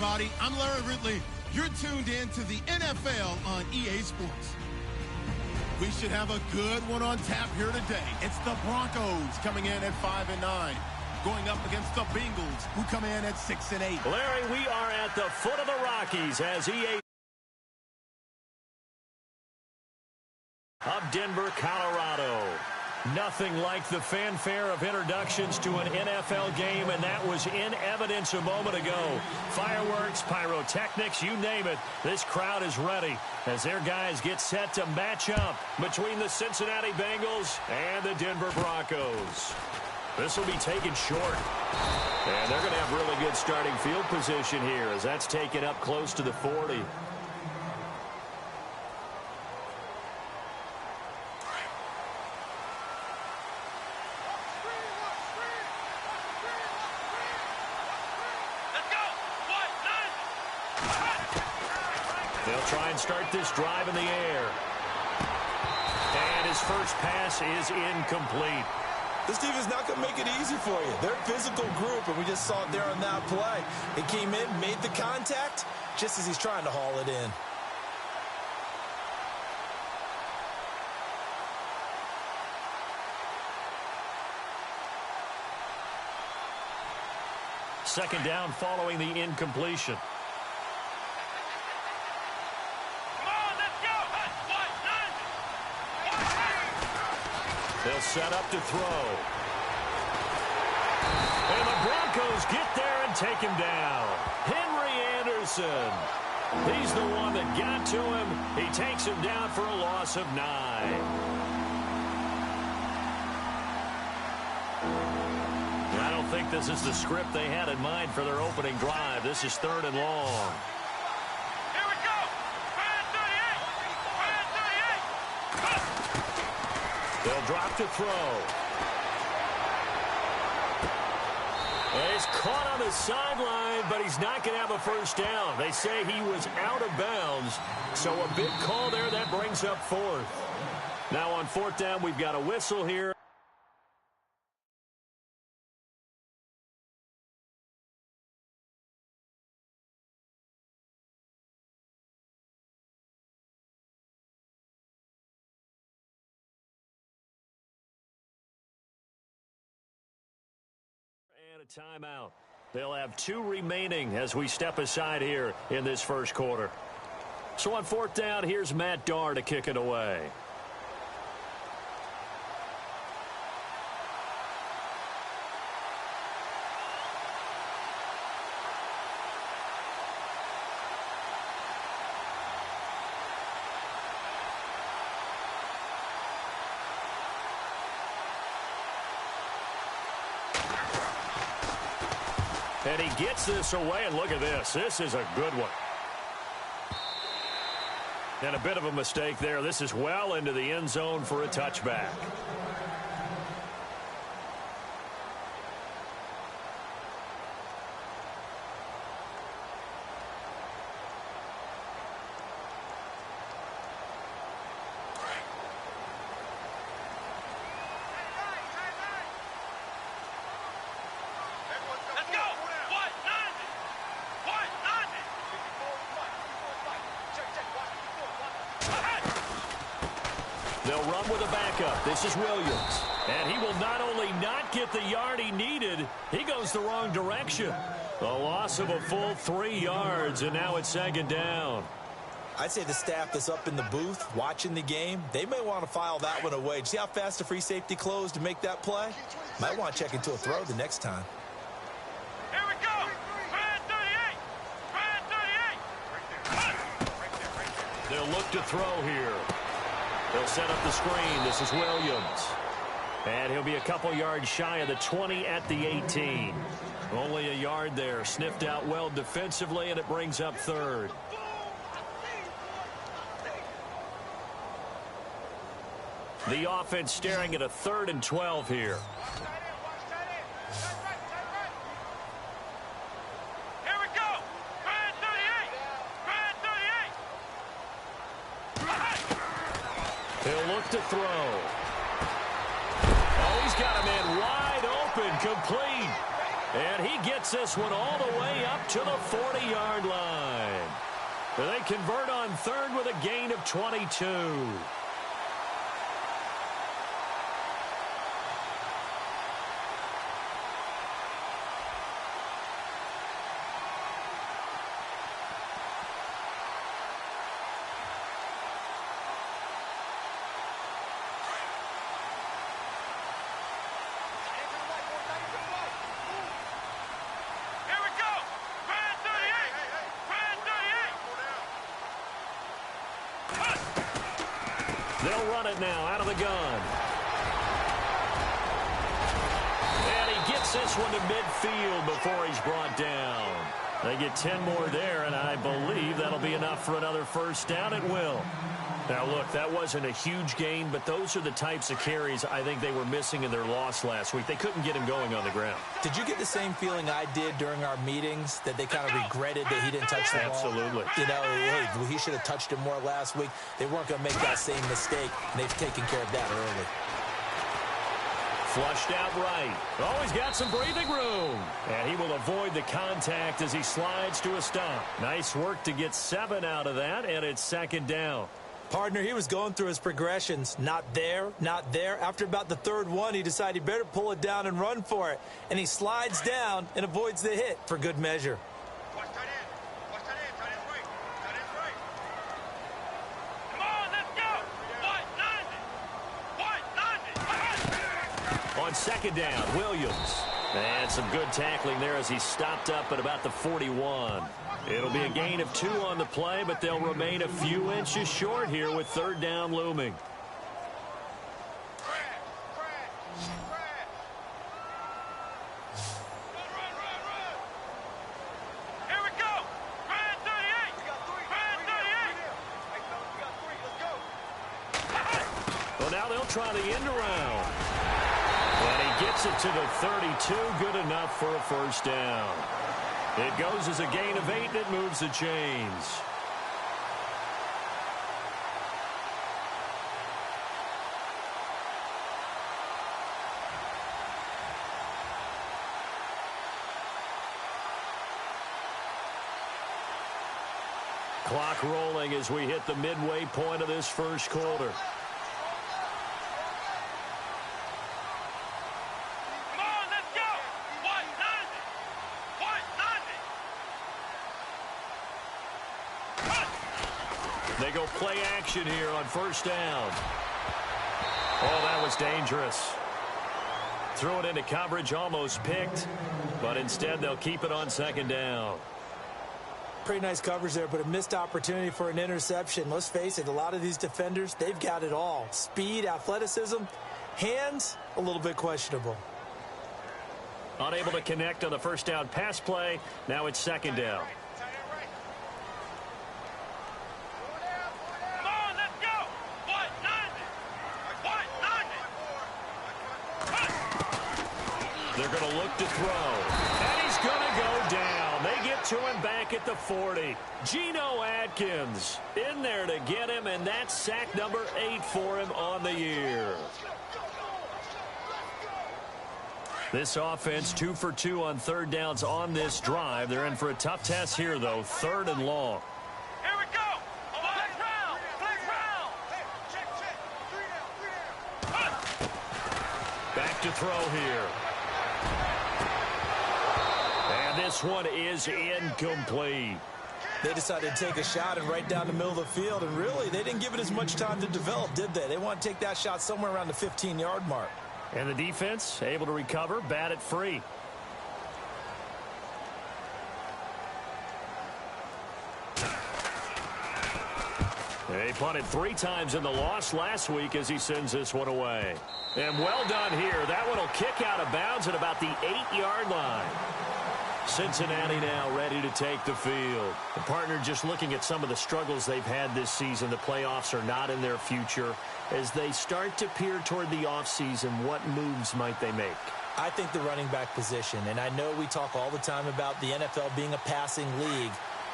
everybody. I'm Larry Ridley. You're tuned in to the NFL on EA Sports. We should have a good one on tap here today. It's the Broncos coming in at 5-9, going up against the Bengals, who come in at 6-8. Larry, we are at the foot of the Rockies as EA of Denver, Colorado. Nothing like the fanfare of introductions to an NFL game, and that was in evidence a moment ago. Fireworks, pyrotechnics, you name it. This crowd is ready as their guys get set to match up between the Cincinnati Bengals and the Denver Broncos. This will be taken short. And they're going to have really good starting field position here as that's taken up close to the 40. They'll try and start this drive in the air. And his first pass is incomplete. This defense is not going to make it easy for you. They're a physical group, and we just saw it there on that play. It came in, made the contact, just as he's trying to haul it in. Second down following the incompletion. They'll set up to throw. And the Broncos get there and take him down. Henry Anderson. He's the one that got to him. He takes him down for a loss of 9. I don't think this is the script they had in mind for their opening drive. This is 3rd and long. They'll drop to throw. And he's caught on the sideline, but he's not going to have a first down. They say he was out of bounds, so a big call there that brings up 4th. Now on 4th down, we've got a whistle here. And a timeout. They'll have 2 remaining as we step aside here in this first quarter. So on 4th down, here's Matt Darr to kick it away. And he gets this away, and look at this. This is a good one. And a bit of a mistake there. This is well into the end zone for a touchback. They'll run with a backup. This is Williams. And he will not only not get the yard he needed, he goes the wrong direction. A loss of a full 3 yards, and now it's 2nd down. I'd say the staff that's up in the booth watching the game, they may want to file that one away. See how fast the free safety closed to make that play? Might want to check into a throw the next time. Here we go. Brad 38. They'll look to throw here. They'll set up the screen. This is Williams. And he'll be a couple yards shy of the 20 at the 18. Only a yard there. Sniffed out well defensively, and it brings up 3rd. The offense staring at a 3rd and 12 here. Here we go. Brad 38. He'll look to throw. Oh, he's got a man wide open, complete. And he gets this one all the way up to the 40-yard line. They convert on third with a gain of 22. They'll run it now out of the gun. And he gets this one to midfield before he's brought down. They get 10 more there, and I believe that'll be enough for another first down. It will. Now, look, that wasn't a huge gain, but those are the types of carries I think they were missing in their loss last week. They couldn't get him going on the ground. Did you get the same feeling I did during our meetings, that they kind of regretted that he didn't touch the ball? Absolutely. You know, hey, he should have touched him more last week. They weren't going to make that same mistake, and they've taken care of that early. Flushed out right. Oh, he's got some breathing room. And he will avoid the contact as he slides to a stop. Nice work to get 7 out of that, and it's second down. Partner, he was going through his progressions. Not there, not there. After about the third one, he decided he better pull it down and run for it. And he slides down and avoids the hit for good measure. Watch tight end. Watch tight end. Tight end's right. Tight end's right. Come on, let's go. White 90. On second down, Williams. And some good tackling there as he stopped up at about the 41. It'll be a gain of 2 on the play, but they'll remain a few inches short here with third down looming. Here we go. Brand 38. Brand 38. Well, now they'll try the end around. And he gets it to the 32. Good enough for a first down. It goes as a gain of 8, and it moves the chains. Clock rolling as we hit the midway point of this first quarter. They go play action here on first down. Oh, that was dangerous. Threw it into coverage, almost picked, but instead they'll keep it on second down. Pretty nice coverage there, but a missed opportunity for an interception. Let's face it, a lot of these defenders, they've got it all. Speed, athleticism, hands, a little bit questionable. Unable to connect on the first down pass play. Now it's second down. They're going to look to throw. And he's going to go down. They get to him back at the 40. Geno Atkins in there to get him, and that's sack number 8 for him on the year. This offense 2 for 2 on third downs on this drive. They're in for a tough test here, though. Third and long. Here we go. Flex round. Flex round. Back to throw here. And this one is incomplete. They decided to take a shot and right down the middle of the field, and really, they didn't give it as much time to develop, did they? They want to take that shot somewhere around the 15-yard mark. And the defense able to recover, bat it free. They punted 3 times in the loss last week as he sends this one away. And well done here. That one will kick out of bounds at about the 8-yard line. Cincinnati now ready to take the field. The partner just looking at some of the struggles they've had this season. The playoffs are not in their future. As they start to peer toward the offseason, what moves might they make? I think the running back position, and I know we talk all the time about the NFL being a passing league,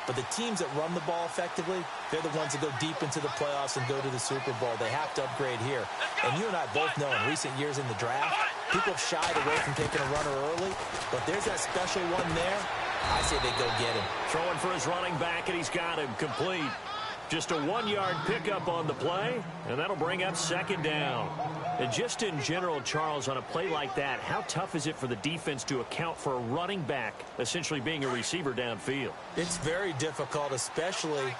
But the teams that run the ball effectively, they're the ones that go deep into the playoffs and go to the Super Bowl. They have to upgrade here. And you and I both know in recent years in the draft, people have shied away from taking a runner early. But there's that special one there. I say they go get him. Throwing for his running back, and he's got him complete. Just a 1-yard pickup on the play, and that'll bring up second down. And just in general, Charles, on a play like that, how tough is it for the defense to account for a running back essentially being a receiver downfield? It's very difficult, especially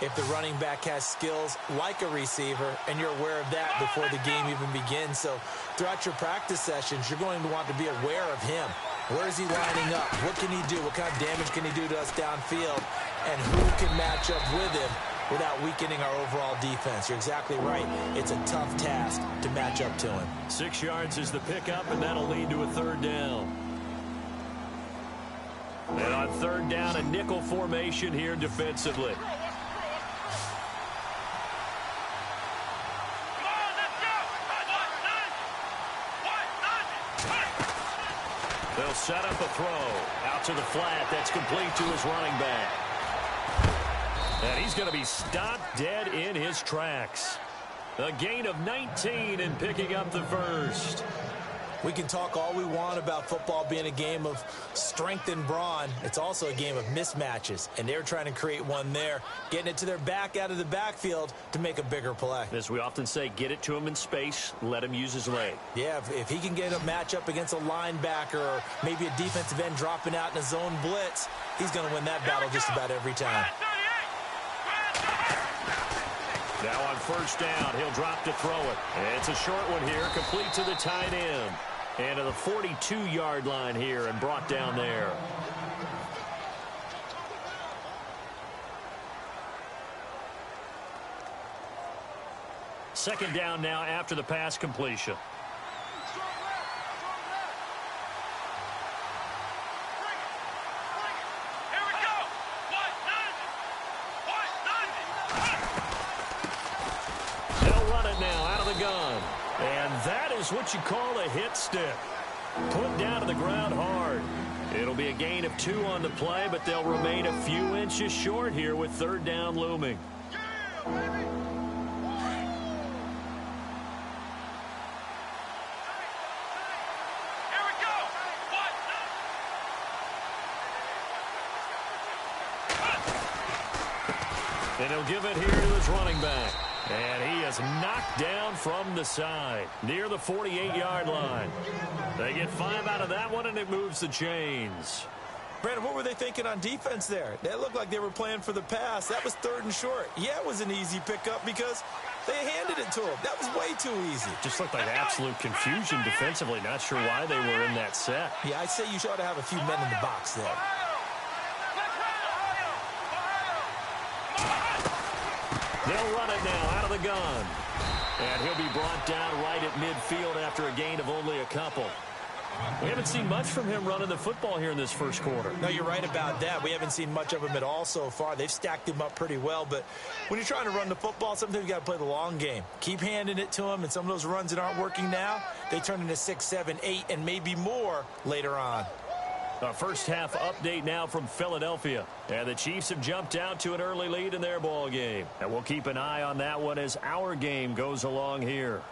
if the running back has skills like a receiver, and you're aware of that before the game even begins. So throughout your practice sessions, you're going to want to be aware of him. Where is he lining up? What can he do? What kind of damage can he do to us downfield? And who can match up with him without weakening our overall defense? You're exactly right. It's a tough task to match up to him. 6 yards is the pickup, and that'll lead to a third down. And on third down, a nickel formation here defensively. They'll set up a throw out to the flat. That's complete to his running back. And he's going to be stopped dead in his tracks. A gain of 19 and picking up the first. We can talk all we want about football being a game of strength and brawn. It's also a game of mismatches, and they're trying to create one there, getting it to their back out of the backfield to make a bigger play. As we often say, get it to him in space, let him use his leg. Yeah, if he can get a matchup against a linebacker or maybe a defensive end dropping out in a zone blitz, he's going to win that battle just about every time. Now on first down, he'll drop to throw it. It's a short one here, complete to the tight end. And to the 42-yard line here and brought down there. Second down now after the pass completion. That is what you call a hit stick. Put down to the ground hard. It'll be a gain of 2 on the play, but they'll remain a few inches short here with third down looming. And he'll give it here to his running back. And he is knocked down from the side, near the 48-yard line. They get 5 out of that one, and it moves the chains. Brandon, what were they thinking on defense there? They looked like they were playing for the pass. That was third and short. Yeah, it was an easy pickup because they handed it to him. That was way too easy. Just looked like absolute confusion defensively. Not sure why they were in that set. Yeah, I'd say you ought to have a few men in the box there. They'll run it now out of the gun. And he'll be brought down right at midfield after a gain of only a couple. We haven't seen much from him running the football here in this first quarter. No, you're right about that. We haven't seen much of him at all so far. They've stacked him up pretty well, but when you're trying to run the football, sometimes you got to play the long game. Keep handing it to him, and some of those runs that aren't working now, they turn into 6, 7, 8, and maybe more later on. A first half update now from Philadelphia. And the Chiefs have jumped out to an early lead in their ball game. And we'll keep an eye on that one as our game goes along here.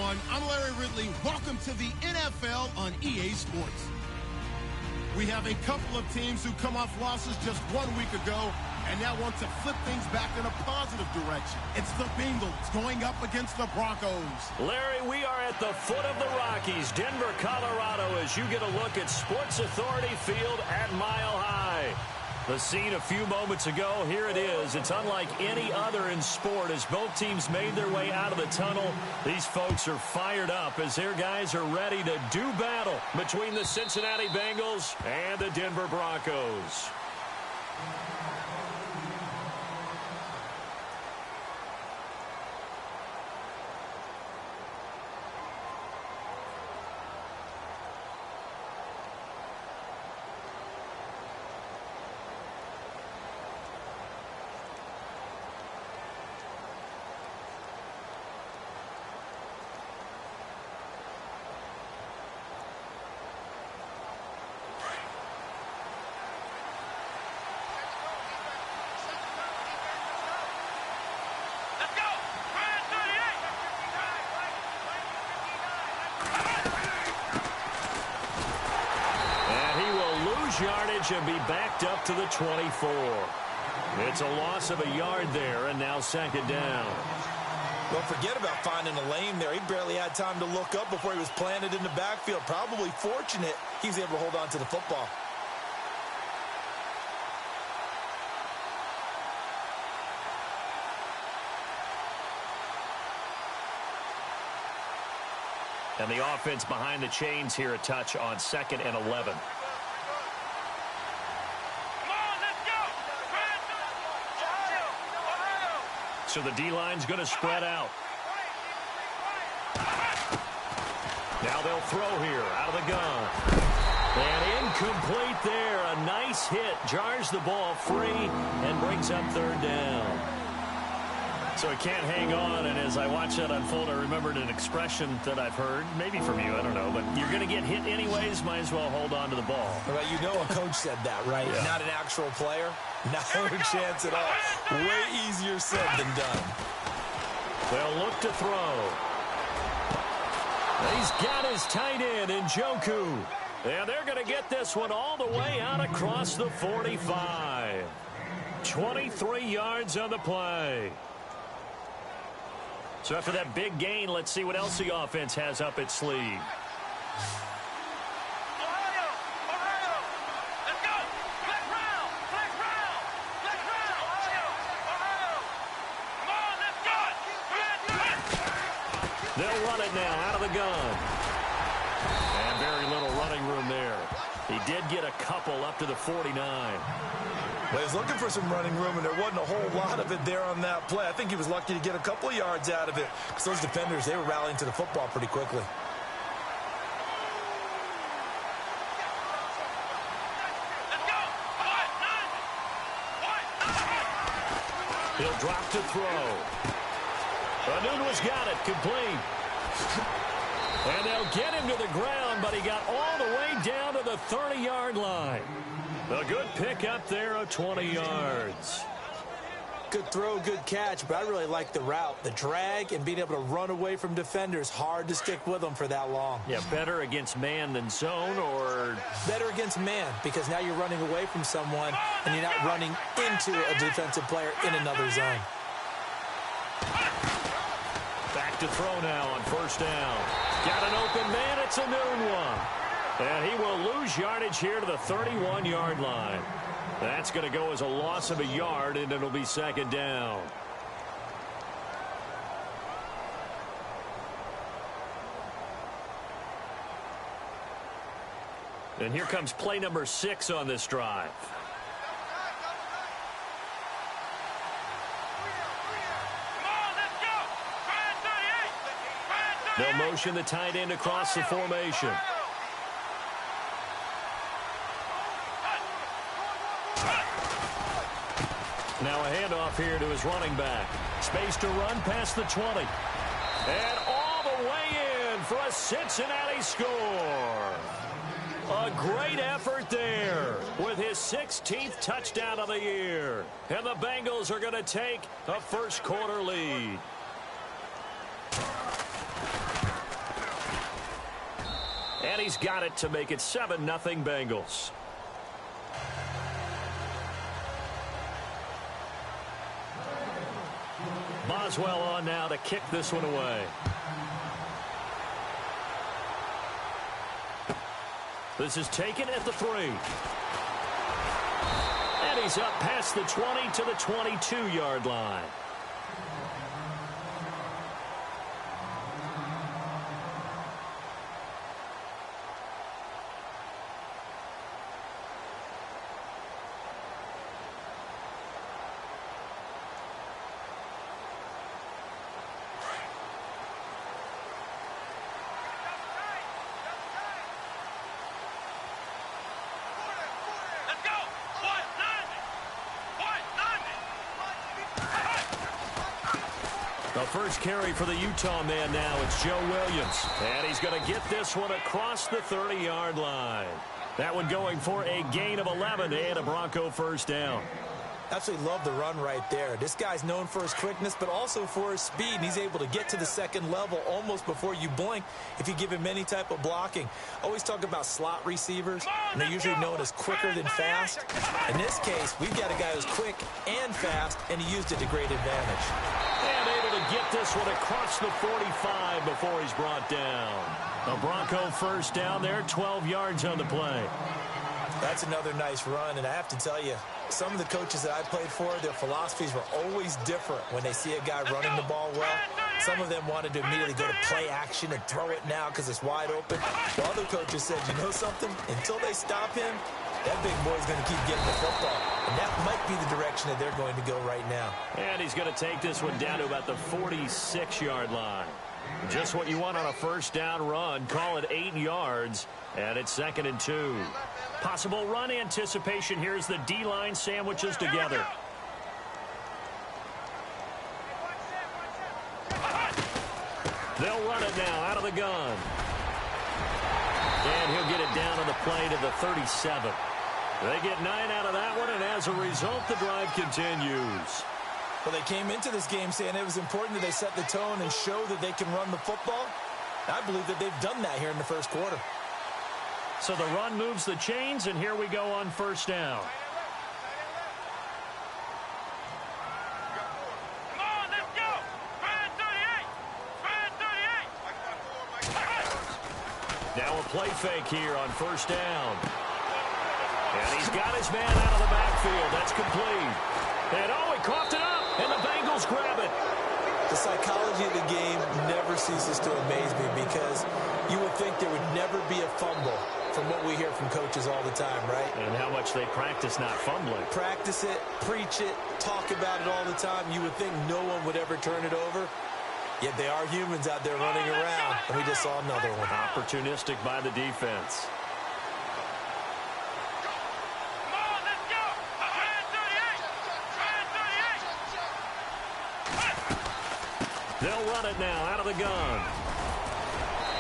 everyone. I'm Larry Ridley. Welcome to the NFL on EA Sports. We have a couple of teams who come off losses just 1 week ago and now want to flip things back in a positive direction. It's the Bengals going up against the Broncos. Larry, we are at the foot of the Rockies, Denver, Colorado, as you get a look at Sports Authority Field at Mile High. The scene a few moments ago, here it is. It's unlike any other in sport as both teams made their way out of the tunnel. These folks are fired up as their guys are ready to do battle between the Cincinnati Bengals and the Denver Broncos. Yardage and be backed up to the 24. It's a loss of a yard there, and now second down. Well, forget about finding a lane there. He barely had time to look up before he was planted in the backfield. Probably fortunate he was able to hold on to the football. And the offense behind the chains here, a touch on 2nd and 11. So the D-line's going to spread out. Now they'll throw here out of the gun. And incomplete there. A nice hit. Jars the ball free and brings up third down. So he can't hang on, and as I watch that unfold, I remembered an expression that I've heard, maybe from you, I don't know, but you're going to get hit anyways, might as well hold on to the ball. Well, you know a coach said that, right? Yeah. Not an actual player. Not a chance at all. Way easier said than done. They'll look to throw. He's got his tight end in Njoku. And they're going to get this one all the way out across the 45. 23 yards on the play. So after that big gain, let's see what else the offense has up its sleeve. They'll run it now out of the gun. And very little running room there. He did get a couple up to the 49. Well, he was looking for some running room, and there wasn't a whole lot of it there on that play. I think he was lucky to get a couple of yards out of it because those defenders, they were rallying to the football pretty quickly. He'll drop to throw. Anunu's got it, complete. And they'll get him to the ground, but he got all the way down to the 30-yard line. A good pickup there of 20 yards. Good throw, good catch, but I really like the route. The drag and being able to run away from defenders. Hard to stick with them for that long. Yeah, better against man than zone, or? Better against man, because now you're running away from someone and you're not running into a defensive player in another zone. Back to throw now on first down. Got an open man. It's a noon one. And he will lose yardage here to the 31-yard line. That's going to go as a loss of a yard, and it'll be second down. And here comes play number 6 on this drive. They'll motion the tight end across the formation. Now a handoff here to his running back. Space to run past the 20. And all the way in for a Cincinnati score. A great effort there with his 16th touchdown of the year. And the Bengals are going to take a first quarter lead. And he's got it to make it 7-0 Bengals. Boswell on now to kick this one away. This is taken at the 3. And he's up past the 20 to the 22-yard line. The first carry for the Utah man now, it's Joe Williams. And he's going to get this one across the 30-yard line. That one going for a gain of 11 and a Bronco first down. Absolutely love the run right there. This guy's known for his quickness, but also for his speed. And he's able to get to the second level almost before you blink if you give him any type of blocking. Always talk about slot receivers, and they're usually known as quicker than fast. In this case, we've got a guy who's quick and fast, and he used it to great advantage. And able to get this one across the 45 before he's brought down. A Bronco first down there, 12 yards on the play. That's another nice run, and I have to tell you, some of the coaches that I played for, their philosophies were always different when they see a guy running the ball well. Some of them wanted to immediately go to play action and throw it now because it's wide open. While other coaches said, you know something? Until they stop him, that big boy's going to keep getting the football. And that might be the direction that they're going to go right now. And he's going to take this one down to about the 46-yard line. Just what you want on a first down run. Call it 8 yards, and it's 2nd and 2. Possible run anticipation. Here's the D-line sandwiches together. They'll run it now out of the gun. And he'll get it down on the play to the 37. They get 9 out of that one, and as a result, the drive continues. Well, they came into this game saying it was important that they set the tone and show that they can run the football. I believe that they've done that here in the first quarter. So the run moves the chains, and here we go on first down. Come on, let's go! Ryan 38! Ryan 38! Now a play fake here on first down. And he's got his man out of the backfield. That's complete. And oh, he coughed it up, and the Bengals grab it. The psychology of the game never ceases to amaze me because you would think there would never be a fumble from what we hear from coaches all the time, right? And how much they practice not fumbling. Practice it, preach it, talk about it all the time. You would think no one would ever turn it over. Yet they are humans out there running around, and we just saw another one. Opportunistic by the defense. Come on, let's go! Ryan 38! Ryan 38! They'll run it now out of the gun.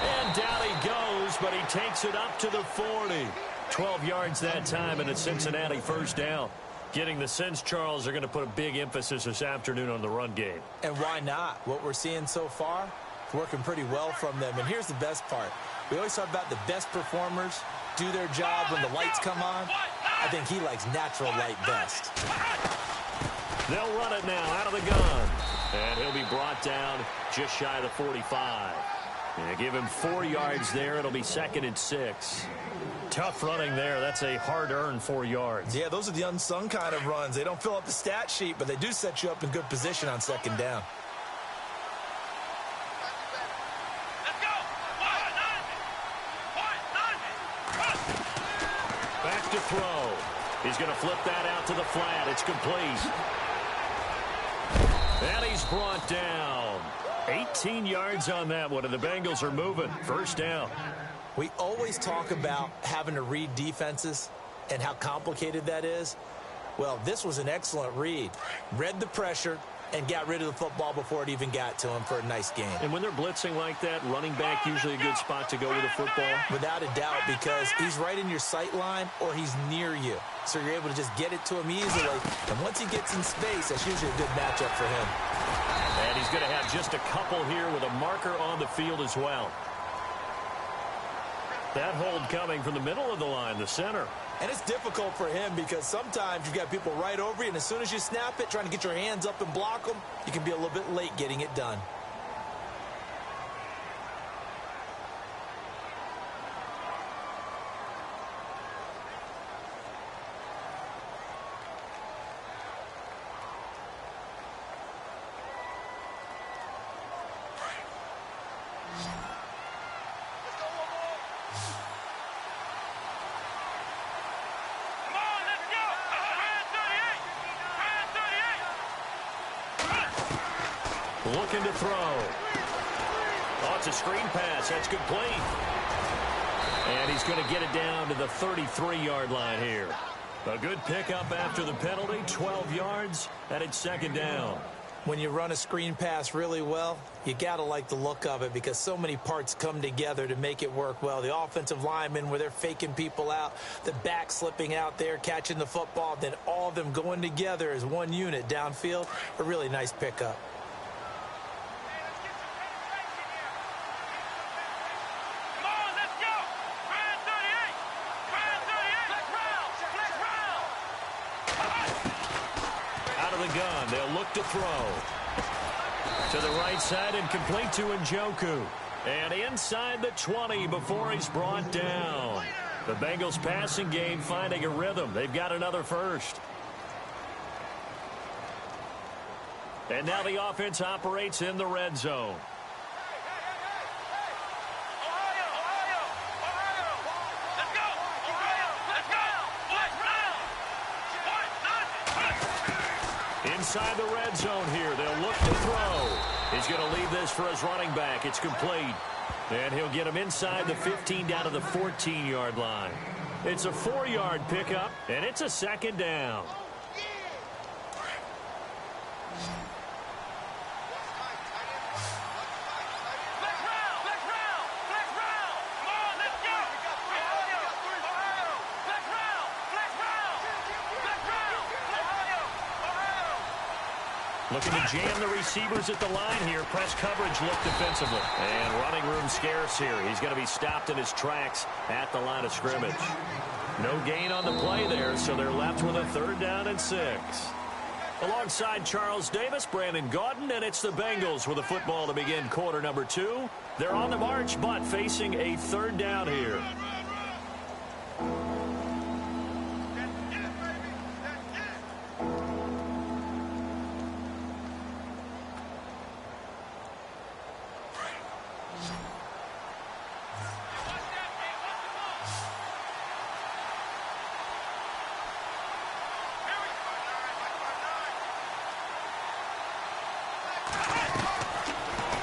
And down he goes, but he takes it up to the 40. 12 yards that time, and it's Cincinnati first down. Getting the sense, Charles, are going to put a big emphasis this afternoon on the run game. And why not? What we're seeing so far, it's working pretty well from them. And here's the best part. We always talk about the best performers do their job when the lights come on. I think he likes natural light best. They'll run it now out of the gun. And he'll be brought down just shy of the 45. Yeah, give him 4 yards there. It'll be 2nd and 6. Tough running there. That's a hard-earned 4 yards. Yeah, those are the unsung kind of runs. They don't fill up the stat sheet, but they do set you up in good position on 2nd down. Let's go! Back to throw. He's going to flip that out to the flat. It's complete. And he's brought down. 18 yards on that one, and the Bengals are moving. First down. We always talk about having to read defenses and how complicated that is. Well, this was an excellent read. Read the pressure and got rid of the football before it even got to him for a nice game. And when they're blitzing like that, running back usually a good spot to go with the football. Without a doubt, because he's right in your sight line or he's near you. So you're able to just get it to him easily. And once he gets in space, that's usually a good matchup for him. And he's going to have just a couple here with a marker on the field as well. That hold coming from the middle of the line, the center. And it's difficult for him because sometimes you've got people right over you, and as soon as you snap it, trying to get your hands up and block them, you can be a little bit late getting it done. Looking to throw. Oh, it's a screen pass. That's complete. And he's going to get it down to the 33-yard line here. A good pickup after the penalty, 12 yards, and it's second down. When you run a screen pass really well, you got to like the look of it because so many parts come together to make it work well. The offensive linemen, where they're faking people out, the back slipping out there, catching the football, then all of them going together as one unit downfield. A really nice pickup. They'll look to throw. To the right side and complete to Njoku. And inside the 20 before he's brought down. The Bengals passing game finding a rhythm. They've got another first. And now the offense operates in the red zone. Inside the red zone here. They'll look to throw. He's going to leave this for his running back. It's complete. And he'll get him inside the 15 down to the 14-yard line. It's a 4-yard pickup, and it's a second down. Looking to jam the receivers at the line here. Press coverage look defensively. And running room scarce here. He's going to be stopped in his tracks at the line of scrimmage. No gain on the play there, so they're left with a 3rd down and 6. Alongside Charles Davis, Brandon Gaudin, and it's the Bengals with the football to begin quarter number 2. They're on the march, but facing a 3rd down here.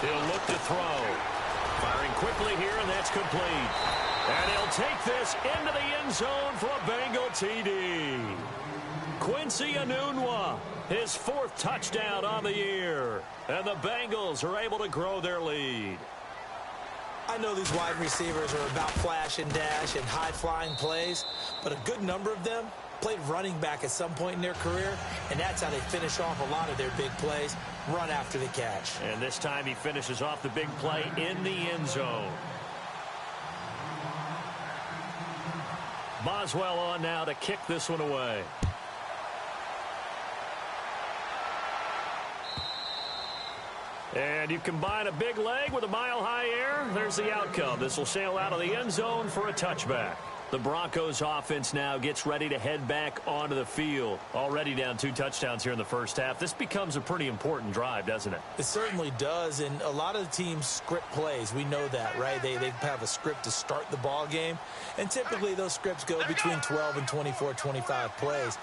He'll look to throw. Firing quickly here, and that's complete. And he'll take this into the end zone for a Bengal TD. Quincy Enunwa, his 4th touchdown on the year. And the Bengals are able to grow their lead. I know these wide receivers are about flash and dash and high-flying plays, but a good number of them played running back at some point in their career, and that's how they finish off a lot of their big plays, run after the catch. And this time he finishes off the big play in the end zone. Boswell on now to kick this one away. And you combine a big leg with a mile-high air, there's the outcome. This will sail out of the end zone for a touchback. The Broncos offense now gets ready to head back onto the field. Already down 2 touchdowns here in the first half. This becomes a pretty important drive, doesn't it? It certainly does, and a lot of the teams script plays. We know that, right? They have a script to start the ball game, and typically those scripts go between 12 and 24, 25 plays.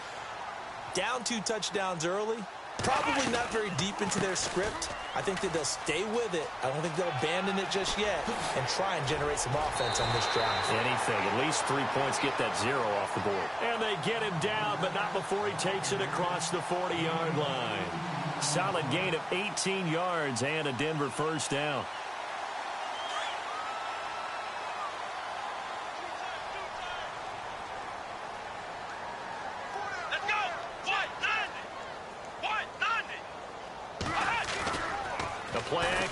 Down 2 touchdowns early, probably not very deep into their script. I think that they'll stay with it. I don't think they'll abandon it just yet and try and generate some offense on this drive. Anything. At least 3 points, get that 0 off the board. And they get him down, but not before he takes it across the 40-yard line. Solid gain of 18 yards and a Denver first down.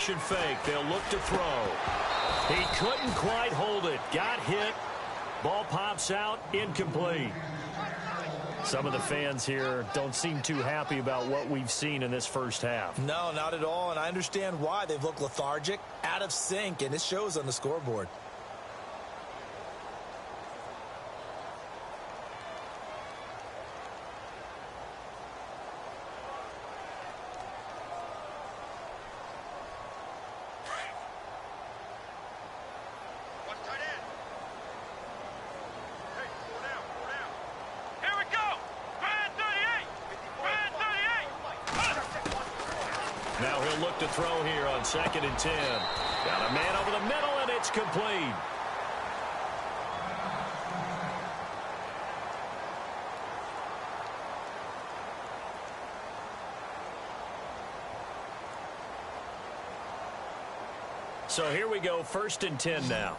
play-action fake. They'll look to throw. He couldn't quite hold it. Got hit. Ball pops out. Incomplete. Some of the fans here don't seem too happy about what we've seen in this first half. No, not at all, and I understand why. They've looked lethargic, out of sync, and it shows on the scoreboard. Now he'll look to throw here on 2nd and 10. Got a man over the middle, and it's complete. So here we go, 1st and 10 now.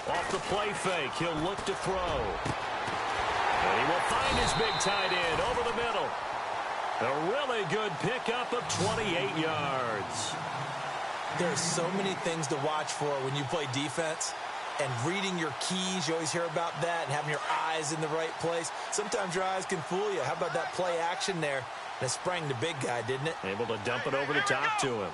Off the play fake, he'll look to throw. And he will find his big tight end over the middle. A really good pickup of 28 yards. There's so many things to watch for when you play defense. And reading your keys, you always hear about that, and having your eyes in the right place. Sometimes your eyes can fool you. How about that play action there? That sprang the big guy, didn't it? Able to dump it over the top to him.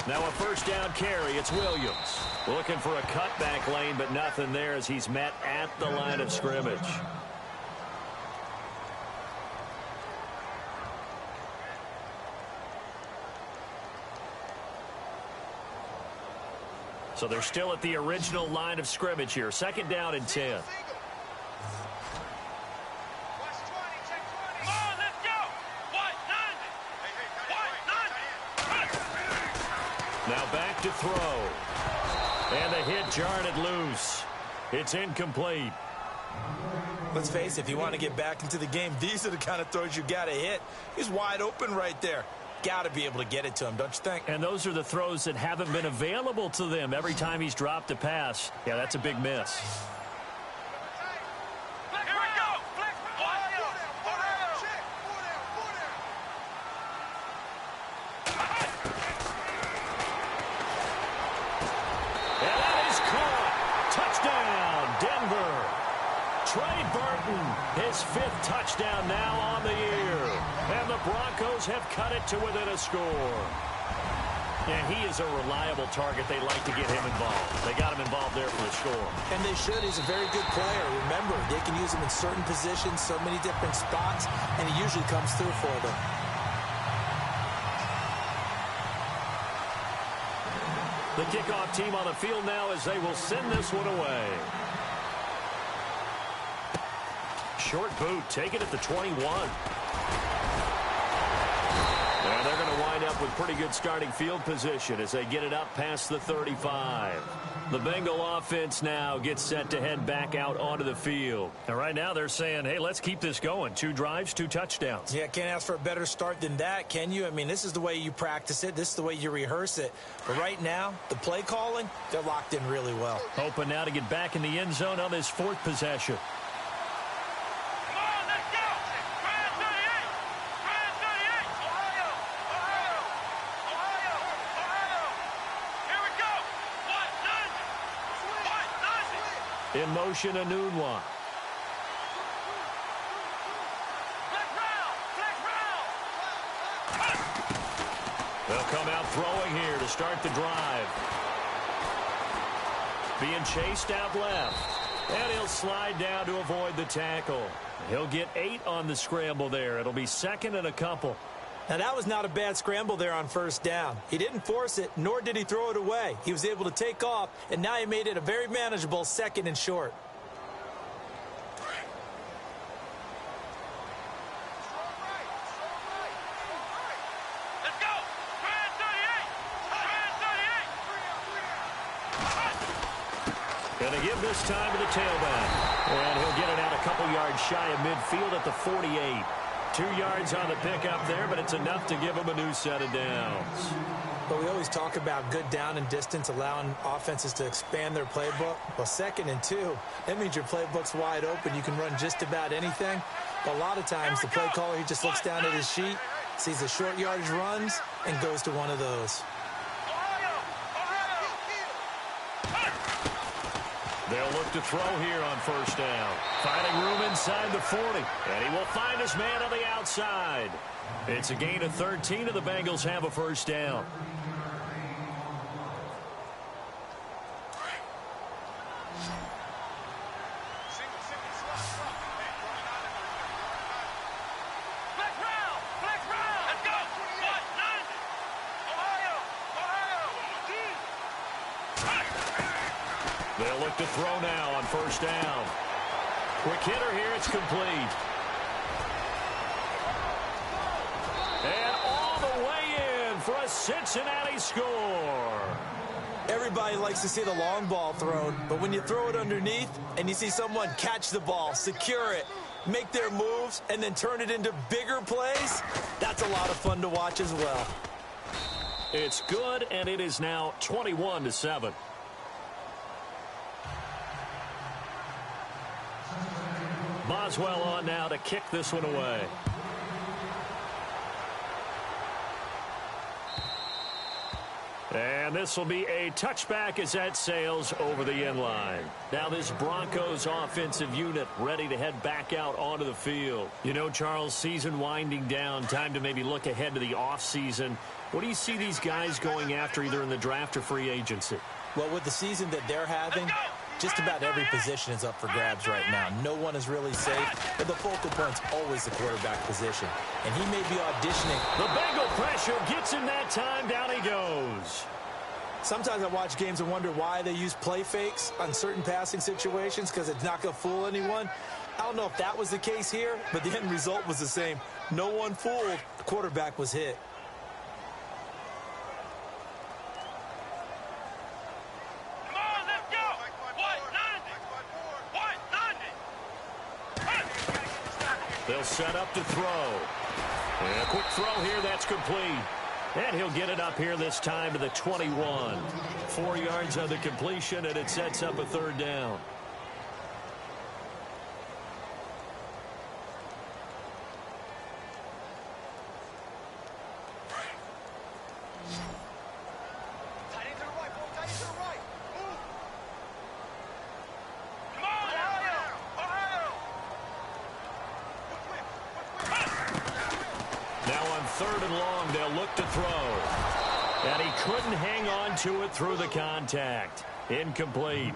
Now a 1st down carry. It's Williams. Looking for a cutback lane, but nothing there as he's met at the line of scrimmage. So they're still at the original line of scrimmage here. 2nd down and 10. Now back to throw. And the hit jarred it loose. It's incomplete. Let's face it, if you want to get back into the game, these are the kind of throws you got to hit. He's wide open right there. Got to be able to get it to him, don't you think? And those are the throws that haven't been available to them every time he's dropped a pass. Yeah, that's a big miss. His 5th touchdown now on the year. And the Broncos have cut it to within a score. Yeah, he is a reliable target. They like to get him involved. They got him involved there for the score. And they should. He's a very good player. Remember, they can use him in certain positions, so many different spots, and he usually comes through for them. The kickoff team on the field now as they will send this one away. Short boot, take it at the 21. And they're going to wind up with pretty good starting field position as they get it up past the 35. The Bengal offense now gets set to head back out onto the field. And right now they're saying, hey, let's keep this going. 2 drives, 2 touchdowns. Yeah, can't ask for a better start than that, can you? I mean, this is the way you practice it. This is the way you rehearse it. But right now, the play calling, they're locked in really well. Hoping now to get back in the end zone on this 4th possession. In motion, Anunwa. They'll come out throwing here to start the drive. Being chased out left. And he'll slide down to avoid the tackle. He'll get 8 on the scramble there. It'll be 2nd and a couple. Now, that was not a bad scramble there on 1st down. He didn't force it, nor did he throw it away. He was able to take off, and now he made it a very manageable 2nd and short. Let's go! Try 38! Try 38! And Going to give this time to the tailback. And he'll get it out a couple yards shy of midfield at the 48. 2 yards on the pickup there, but it's enough to give him a new set of downs. But we always talk about good down and distance, allowing offenses to expand their playbook. Well, 2nd and 2, that means your playbook's wide open. You can run just about anything. But a lot of times, the play caller, he just looks down at his sheet, sees the short yardage runs, and goes to one of those. They'll look to throw here on first down. Finding room inside the 40. And he will find his man on the outside. It's a gain of 13, and the Bengals have a first down. They'll look to throw now on first down. Quick hitter here, it's complete. And all the way in for a Cincinnati score. Everybody likes to see the long ball thrown, but when you throw it underneath and you see someone catch the ball, secure it, make their moves, and then turn it into bigger plays, that's a lot of fun to watch as well. It's good, and it is now 21-7. Boswell on now to kick this one away. And this will be a touchback as that sails over the end line. Now this Broncos offensive unit ready to head back out onto the field. You know, Charles, season winding down, time to maybe look ahead to the offseason. What do you see these guys going after either in the draft or free agency? Well, with the season that they're having, just about every position is up for grabs right now. No one is really safe, but the focal point's always the quarterback position. And he may be auditioning. The Bengal pressure gets him that time. Down he goes. Sometimes I watch games and wonder why they use play fakes on certain passing situations, because it's not going to fool anyone. I don't know if that was the case here, but the end result was the same. No one fooled. The quarterback was hit. They'll set up to throw. And a quick throw here, that's complete. And he'll get it up here this time to the 21. 4 yards on the completion, and it sets up a third down. Third and long, they'll look to throw. And he couldn't hang on to it through the contact. Incomplete.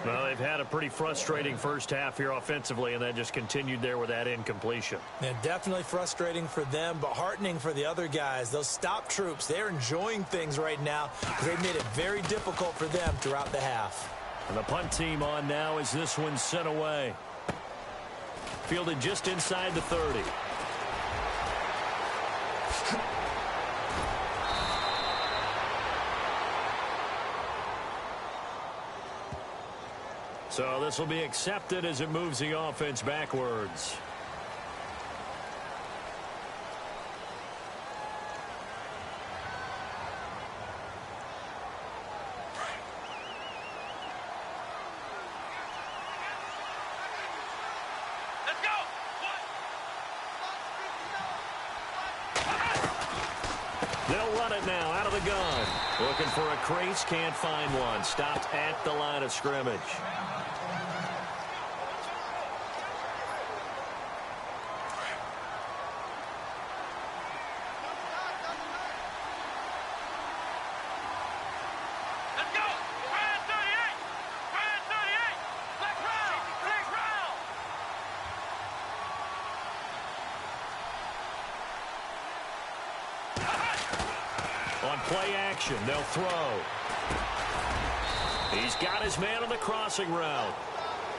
Well, they've had a pretty frustrating first half here offensively, and then just continued there with that incompletion. Yeah, definitely frustrating for them, but heartening for the other guys. Those stop troops, they're enjoying things right now because they've made it very difficult for them throughout the half. And the punt team on now as this one's sent away. Fielded just inside the 30. So this will be accepted as it moves the offense backwards. Let's go! They'll run it now out of the gun. Looking for a crease, can't find one. Stopped at the line of scrimmage. On play action, they'll throw. He's got his man on the crossing route.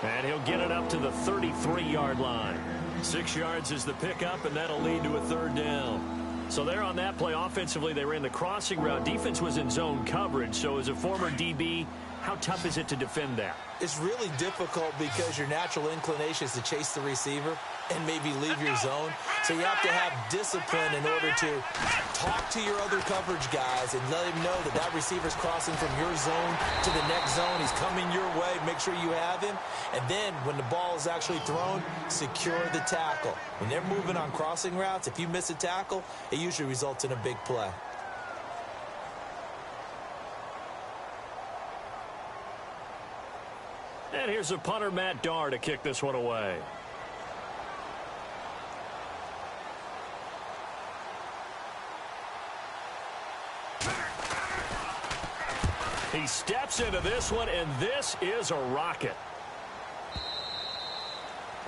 And he'll get it up to the 33-yard line. 6 yards is the pickup, and that'll lead to a third down. So there on that play, offensively, they ran the crossing route. Defense was in zone coverage, so as a former DB, How tough is it to defend that? It's really difficult because your natural inclination is to chase the receiver and maybe leave your zone. So you have to have discipline in order to talk to your other coverage guys and let him know that that receiver's crossing from your zone to the next zone. He's coming your way. Make sure you have him. And then when the ball is actually thrown, secure the tackle. When they're moving on crossing routes, if you miss a tackle, it usually results in a big play. And here's a punter, Matt Darr, to kick this one away. He steps into this one, and this is a rocket.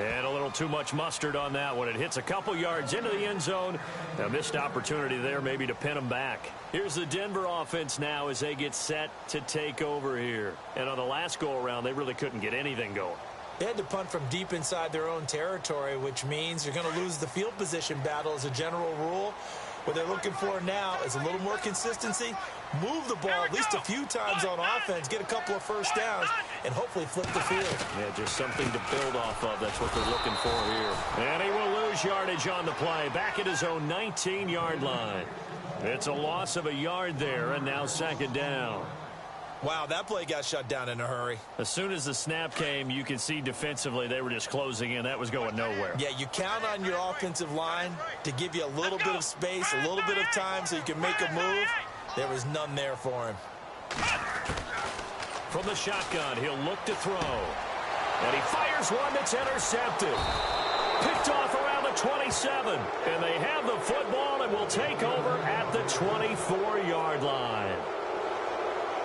And a little too much mustard on that one. It hits a couple yards into the end zone. A missed opportunity there maybe to pin him back. Here's the Denver offense now as they get set to take over here. And on the last go-around, they really couldn't get anything going. They had to punt from deep inside their own territory, which means you're going to lose the field position battle as a general rule. What they're looking for now is a little more consistency, move the ball at least a few times on offense, get a couple of first downs, and hopefully flip the field. Yeah, just something to build off of. That's what they're looking for here. And he will lose yardage on the play, back at his own 19-yard line. It's a loss of a yard there, and now second down. Wow, that play got shut down in a hurry. As soon as the snap came, you could see defensively they were just closing in. That was going nowhere. Yeah, you count on your offensive line to give you a little bit of space, a little bit of time so you can make a move. There was none there for him. From the shotgun, he'll look to throw. And he fires one that's intercepted. Picked off around the 27. And they have the football and will take over at the 24-yard line.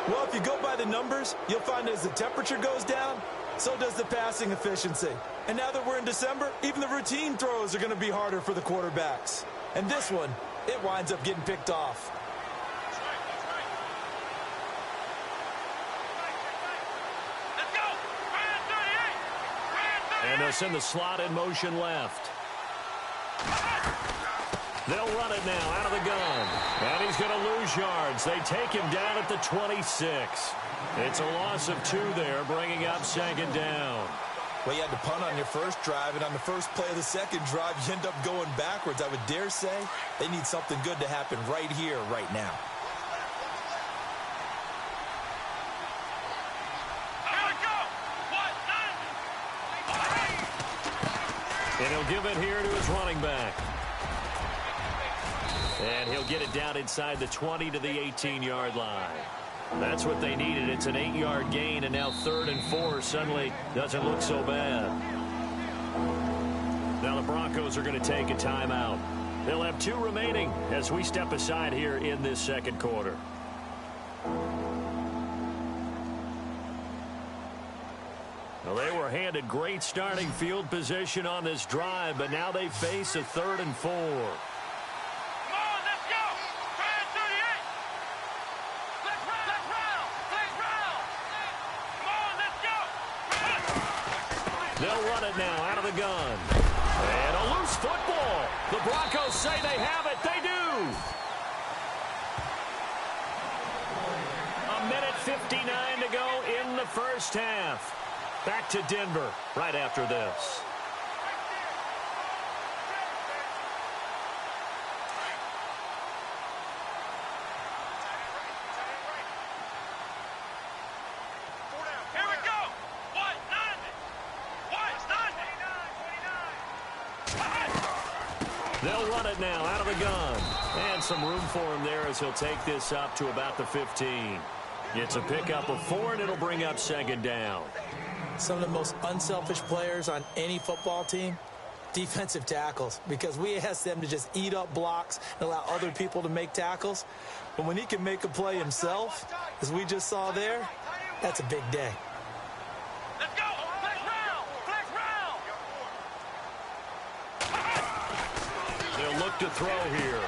Well, if you go by the numbers, you'll find as the temperature goes down, so does the passing efficiency. And now that we're in December, even the routine throws are going to be harder for the quarterbacks. And this one, it winds up getting picked off. And they'll send the slot in motion left. They'll run it now out of the gun. And he's going to lose yards. They take him down at the 26. It's a loss of 2 there, bringing up second down. Well, you had to punt on your first drive, and on the first play of the second drive, you end up going backwards. I would dare say they need something good to happen right here, right now. And he'll give it here to his running back. And he'll get it down inside the 20 to the 18-yard line. That's what they needed. It's an 8-yard gain, and now 3rd and 4 suddenly doesn't look so bad. Now the Broncos are going to take a timeout. They'll have 2 remaining as we step aside here in this second quarter. Well, they were handed great starting field position on this drive, but now they face a 3rd and 4. They'll run it now out of the gun. And a loose football. The Broncos say they have it. They do. 1:59 to go in the first half. Back to Denver right after this. They'll run it now out of the gun. And some room for him there as he'll take this up to about the 15. It's a pickup of 4, and it'll bring up second down. Some of the most unselfish players on any football team, defensive tackles, because we ask them to just eat up blocks and allow other people to make tackles. But when he can make a play himself, as we just saw there, that's a big day. Let's go! Flex round! Flex round! They'll look to throw here.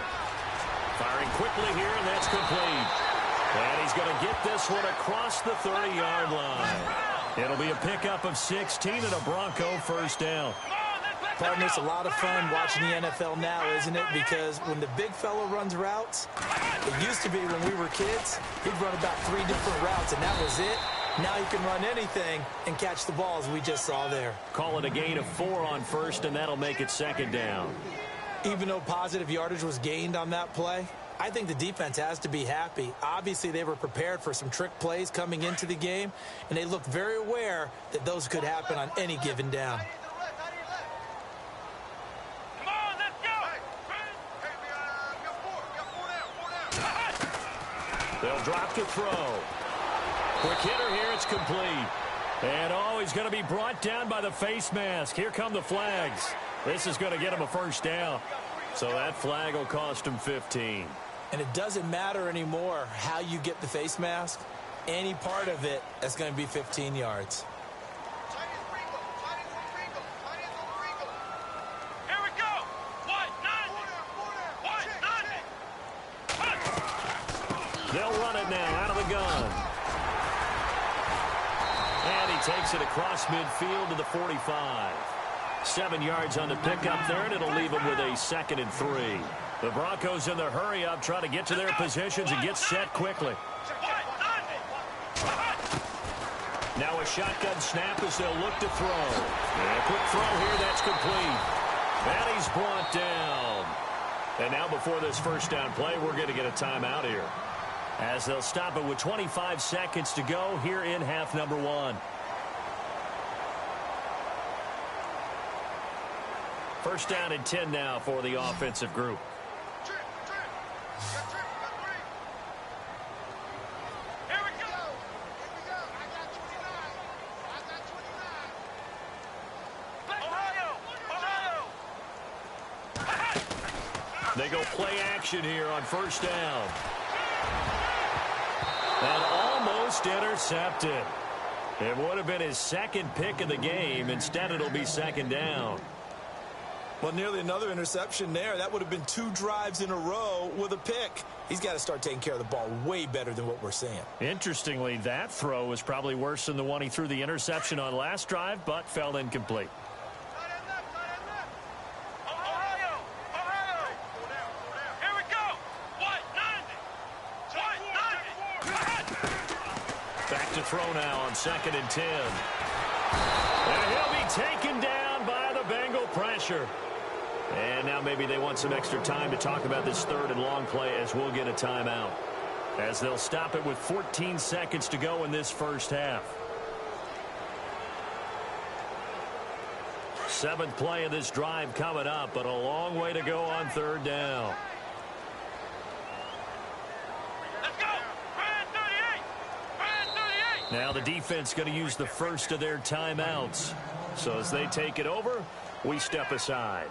Firing quickly here, and that's complete. And he's going to get this one across the 30-yard line. It'll be a pickup of 16 and a Bronco first down. Partner, it's a lot of fun watching the NFL now, isn't it? Because when the big fella runs routes, it used to be when we were kids, he'd run about 3 different routes, and that was it. Now you can run anything and catch the ball, as we just saw there. Call it a gain of 4 on first, and that'll make it second down. Even though positive yardage was gained on that play, I think the defense has to be happy. Obviously, they were prepared for some trick plays coming into the game, and they looked very aware that those could happen on any given down. Come on, let's go! They'll drop to throw. Quick hitter here, it's complete. And he's going to be brought down by the face mask. Here come the flags. This is going to get him a first down. So that flag will cost him 15. And it doesn't matter anymore how you get the face mask. Any part of it, that's going to be 15 yards. Here we go! What? They'll run it now out of the gun. And he takes it across midfield to the 45. 7 yards on the pickup there, and it'll leave him with a 2nd and 3. The Broncos in the hurry-up try to get to their positions and get set quickly. Now a shotgun snap as they'll look to throw. And a quick throw here, that's complete. And he's brought down. And now before this first down play, we're going to get a timeout here, as they'll stop it with 25 seconds to go here in half number 1. First down and 10 now for the offensive group. Here we go! They go play action here on first down. And almost intercepted. It would have been his 2nd pick of the game. Instead, it'll be 2nd down. Well, nearly another interception there. That would have been 2 drives in a row with a pick. He's got to start taking care of the ball way better than what we're seeing. Interestingly, that throw was probably worse than the one he threw the interception on last drive, but fell incomplete. Here we go! What? 90! Back to throw now on 2nd and 10. And he'll be taken down by the Bengal pressure. And now maybe they want some extra time to talk about this 3rd and long play, as we'll get a timeout, as they'll stop it with 14 seconds to go in this first half. 7th play of this drive coming up, but a long way to go on 3rd down. Let's go! Brand 38! Brand 38! Now the defense going to use the first of their timeouts. So as they take it over, we step aside.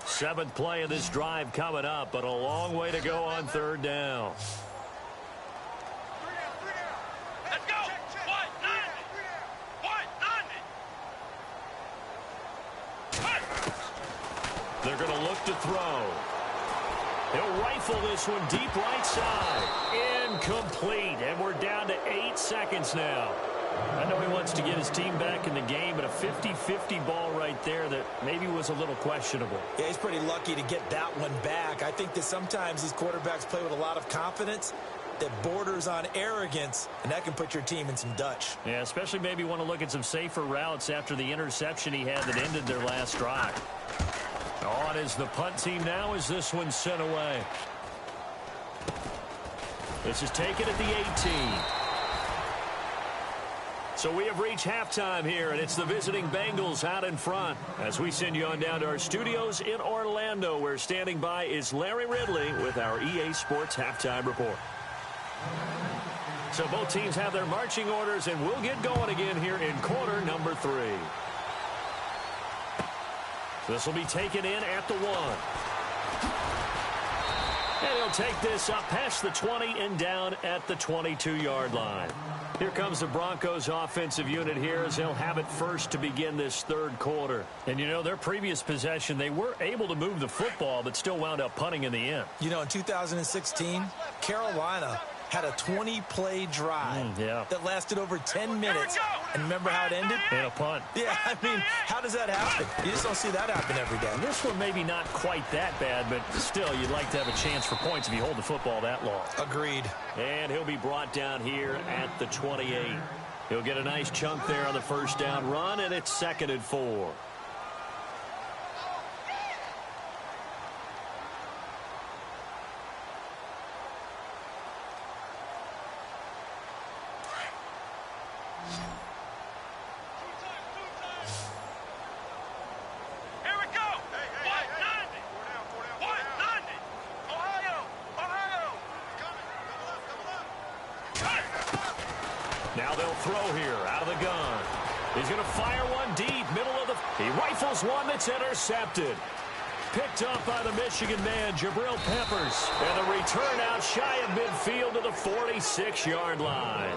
Seventh play of this drive coming up, but a long way to go on 3rd down. Let's go! What? 90! What? 90! They're going to look to throw. He'll rifle this one deep right side. Incomplete, and we're down to 8 seconds now. I know he wants to get his team back in the game, but a 50-50 ball right there that maybe was a little questionable. Yeah, he's pretty lucky to get that one back. I think that sometimes these quarterbacks play with a lot of confidence that borders on arrogance, and that can put your team in some Dutch. Yeah, especially maybe want to look at some safer routes after the interception he had that ended their last drive. On is the punt team now as this one's sent away. This is taken at the 18. So we have reached halftime here, and it's the visiting Bengals out in front. As we send you on down to our studios in Orlando, where standing by is Larry Ridley with our EA Sports Halftime Report. So both teams have their marching orders, and we'll get going again here in quarter number 3. This will be taken in at the 1. And he'll take this up past the 20 and down at the 22-yard line. Here comes the Broncos offensive unit here as they'll have it first to begin this 3rd quarter. And, you know, their previous possession, they were able to move the football but still wound up punting in the end. You know, in 2016, Carolina had a 20-play drive that lasted over 10 minutes. And remember how it ended? In a punt. Yeah, I mean, how does that happen? You just don't see that happen every day. And this one maybe not quite that bad, but still, you'd like to have a chance for points if you hold the football that long. Agreed. And he'll be brought down here at the 28. He'll get a nice chunk there on the first down run, and it's 2nd and 4. Now they'll throw here out of the gun. He's going to fire one deep, middle of the... He rifles one that's intercepted. Picked up by the Michigan man, Jabril Peppers. And the return out shy of midfield to the 46-yard line.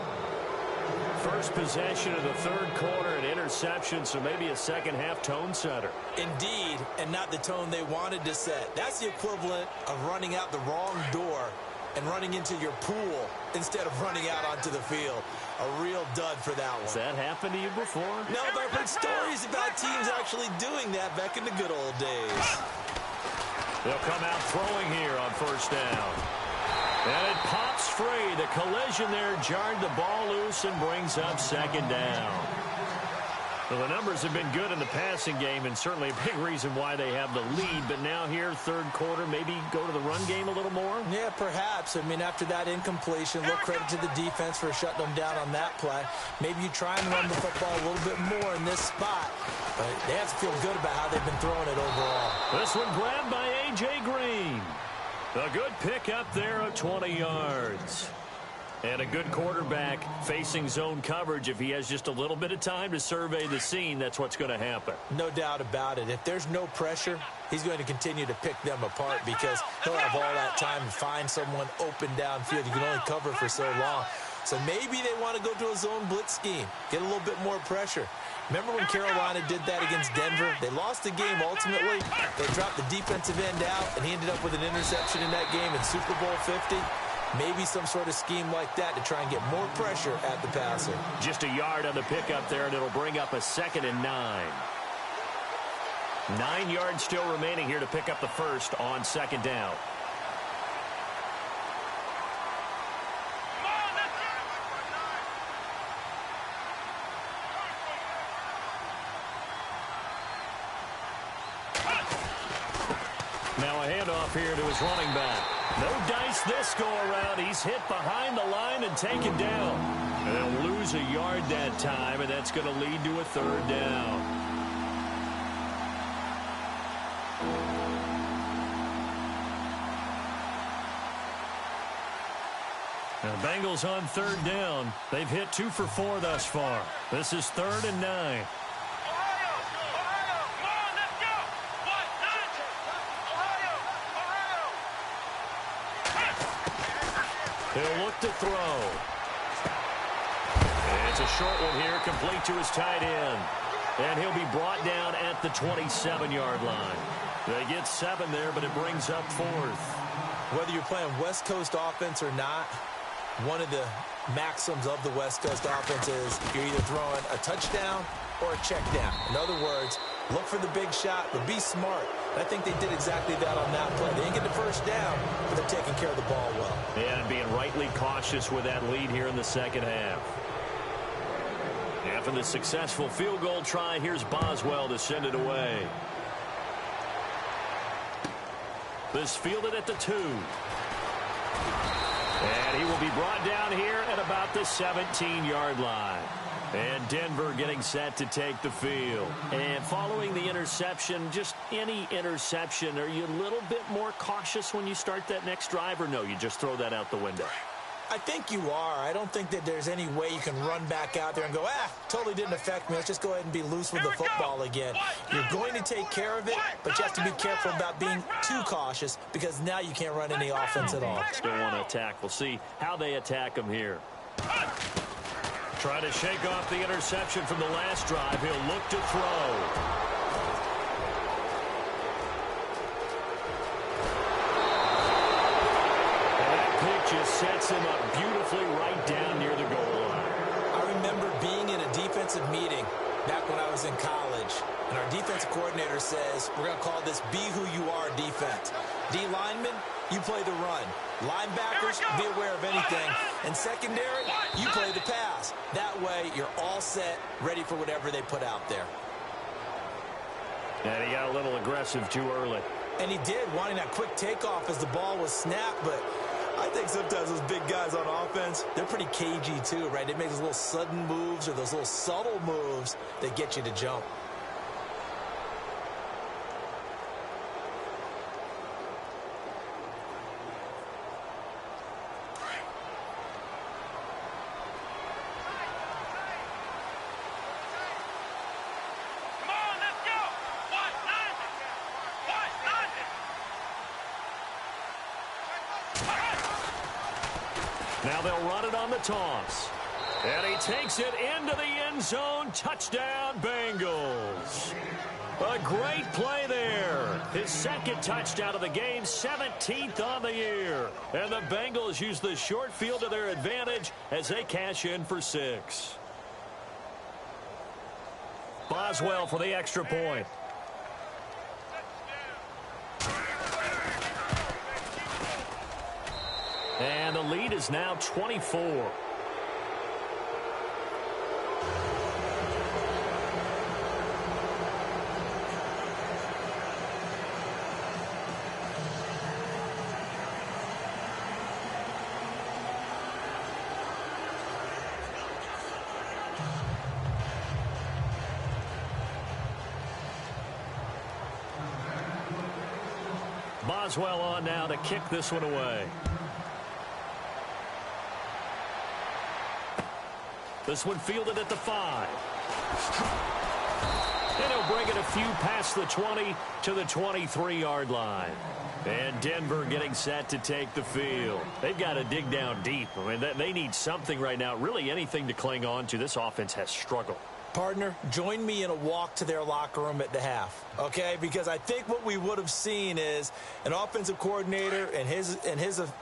First possession of the third quarter, an interception, so maybe a second-half tone setter. Indeed, and not the tone they wanted to set. That's the equivalent of running out the wrong door and running into your pool instead of running out onto the field. A real dud for that one. Has that happened to you before? No, but I've heard stories about teams actually doing that back in the good old days. They'll come out throwing here on first down. And it pops free. The collision there jarred the ball loose and brings up second down. Well, the numbers have been good in the passing game, and certainly a big reason why they have the lead. But now here, third quarter, maybe go to the run game a little more? Yeah, perhaps. I mean, after that incompletion, look credit to the defense for shutting them down on that play. Maybe you try and run the football a little bit more in this spot. But they have to feel good about how they've been throwing it overall. This one grabbed by A.J. Green. A good pickup there of 20 yards. And a good quarterback facing zone coverage. If he has just a little bit of time to survey the scene, that's what's going to happen. No doubt about it. If there's no pressure, he's going to continue to pick them apart because he'll have all that time to find someone open downfield. You can only cover for so long. So maybe they want to go to a zone blitz scheme, get a little bit more pressure. Remember when Carolina did that against Denver? They lost the game ultimately. They dropped the defensive end out, and he ended up with an interception in that game in Super Bowl 50. Maybe some sort of scheme like that to try and get more pressure at the passer. Just a yard on the pickup there, and it'll bring up a 2nd and 9. 9 yards still remaining here to pick up the first on second down. Now a handoff here to his running back. No dice this go-around. He's hit behind the line and taken down. And they'll lose a yard that time, and that's going to lead to a third down. Now, the Bengals on third down. They've hit 2 for 4 thus far. This is 3rd and 9. He'll look to throw. And it's a short one here, complete to his tight end. And he'll be brought down at the 27-yard line. They get 7 there, but it brings up 4th. Whether you're playing West Coast offense or not, one of the maxims of the West Coast offense is you're either throwing a touchdown or a check down. In other words, look for the big shot, but be smart. And I think they did exactly that on that play. They didn't get the first down, but they're taking care of the ball well. Yeah, and being rightly cautious with that lead here in the second half. After the successful field goal try, here's Boswell to send it away. This fielded at the 2. And he will be brought down here at about the 17-yard line. And Denver getting set to take the field. And following the interception, just any interception, are you a little bit more cautious when you start that next drive, or no, you just throw that out the window? I think you are. I don't think that there's any way you can run back out there and go, totally didn't affect me. Let's just go ahead and be loose with the football again. You're going to take care of it, but you have to be careful about being too cautious because now you can't run any offense at all. Still want to attack. We'll see how they attack him here. Try to shake off the interception from the last drive. He'll look to throw. That pitch is sets him up beautifully right down near the goal line. I remember being in a defensive meeting back when I was in college, and our defensive coordinator says, we're going to call this be who you are defense. D linemen, you play the run. Linebackers, be aware of anything. And secondary, you play the pass. That way, you're all set, ready for whatever they put out there. And he got a little aggressive too early. And he did, wanting that quick takeoff as the ball was snapped. But I think sometimes those big guys on offense, they're pretty cagey too, right? They make those little sudden moves or those little subtle moves that get you to jump. Now they'll run it on the toss. And he takes it into the end zone. Touchdown, Bengals. A great play there. His second touchdown of the game, 17th on the year. And the Bengals use the short field to their advantage as they cash in for 6. Boswell for the extra point. And the lead is now 24. Boswell on now to kick this one away. This one fielded at the 5. And he'll bring it a few past the 20 to the 23-yard line. And Denver getting set to take the field. They've got to dig down deep. I mean, they need something right now, really anything to cling on to. This offense has struggled. Partner, join me in a walk to their locker room at the half, okay? Because I think what we would have seen is an offensive coordinator and his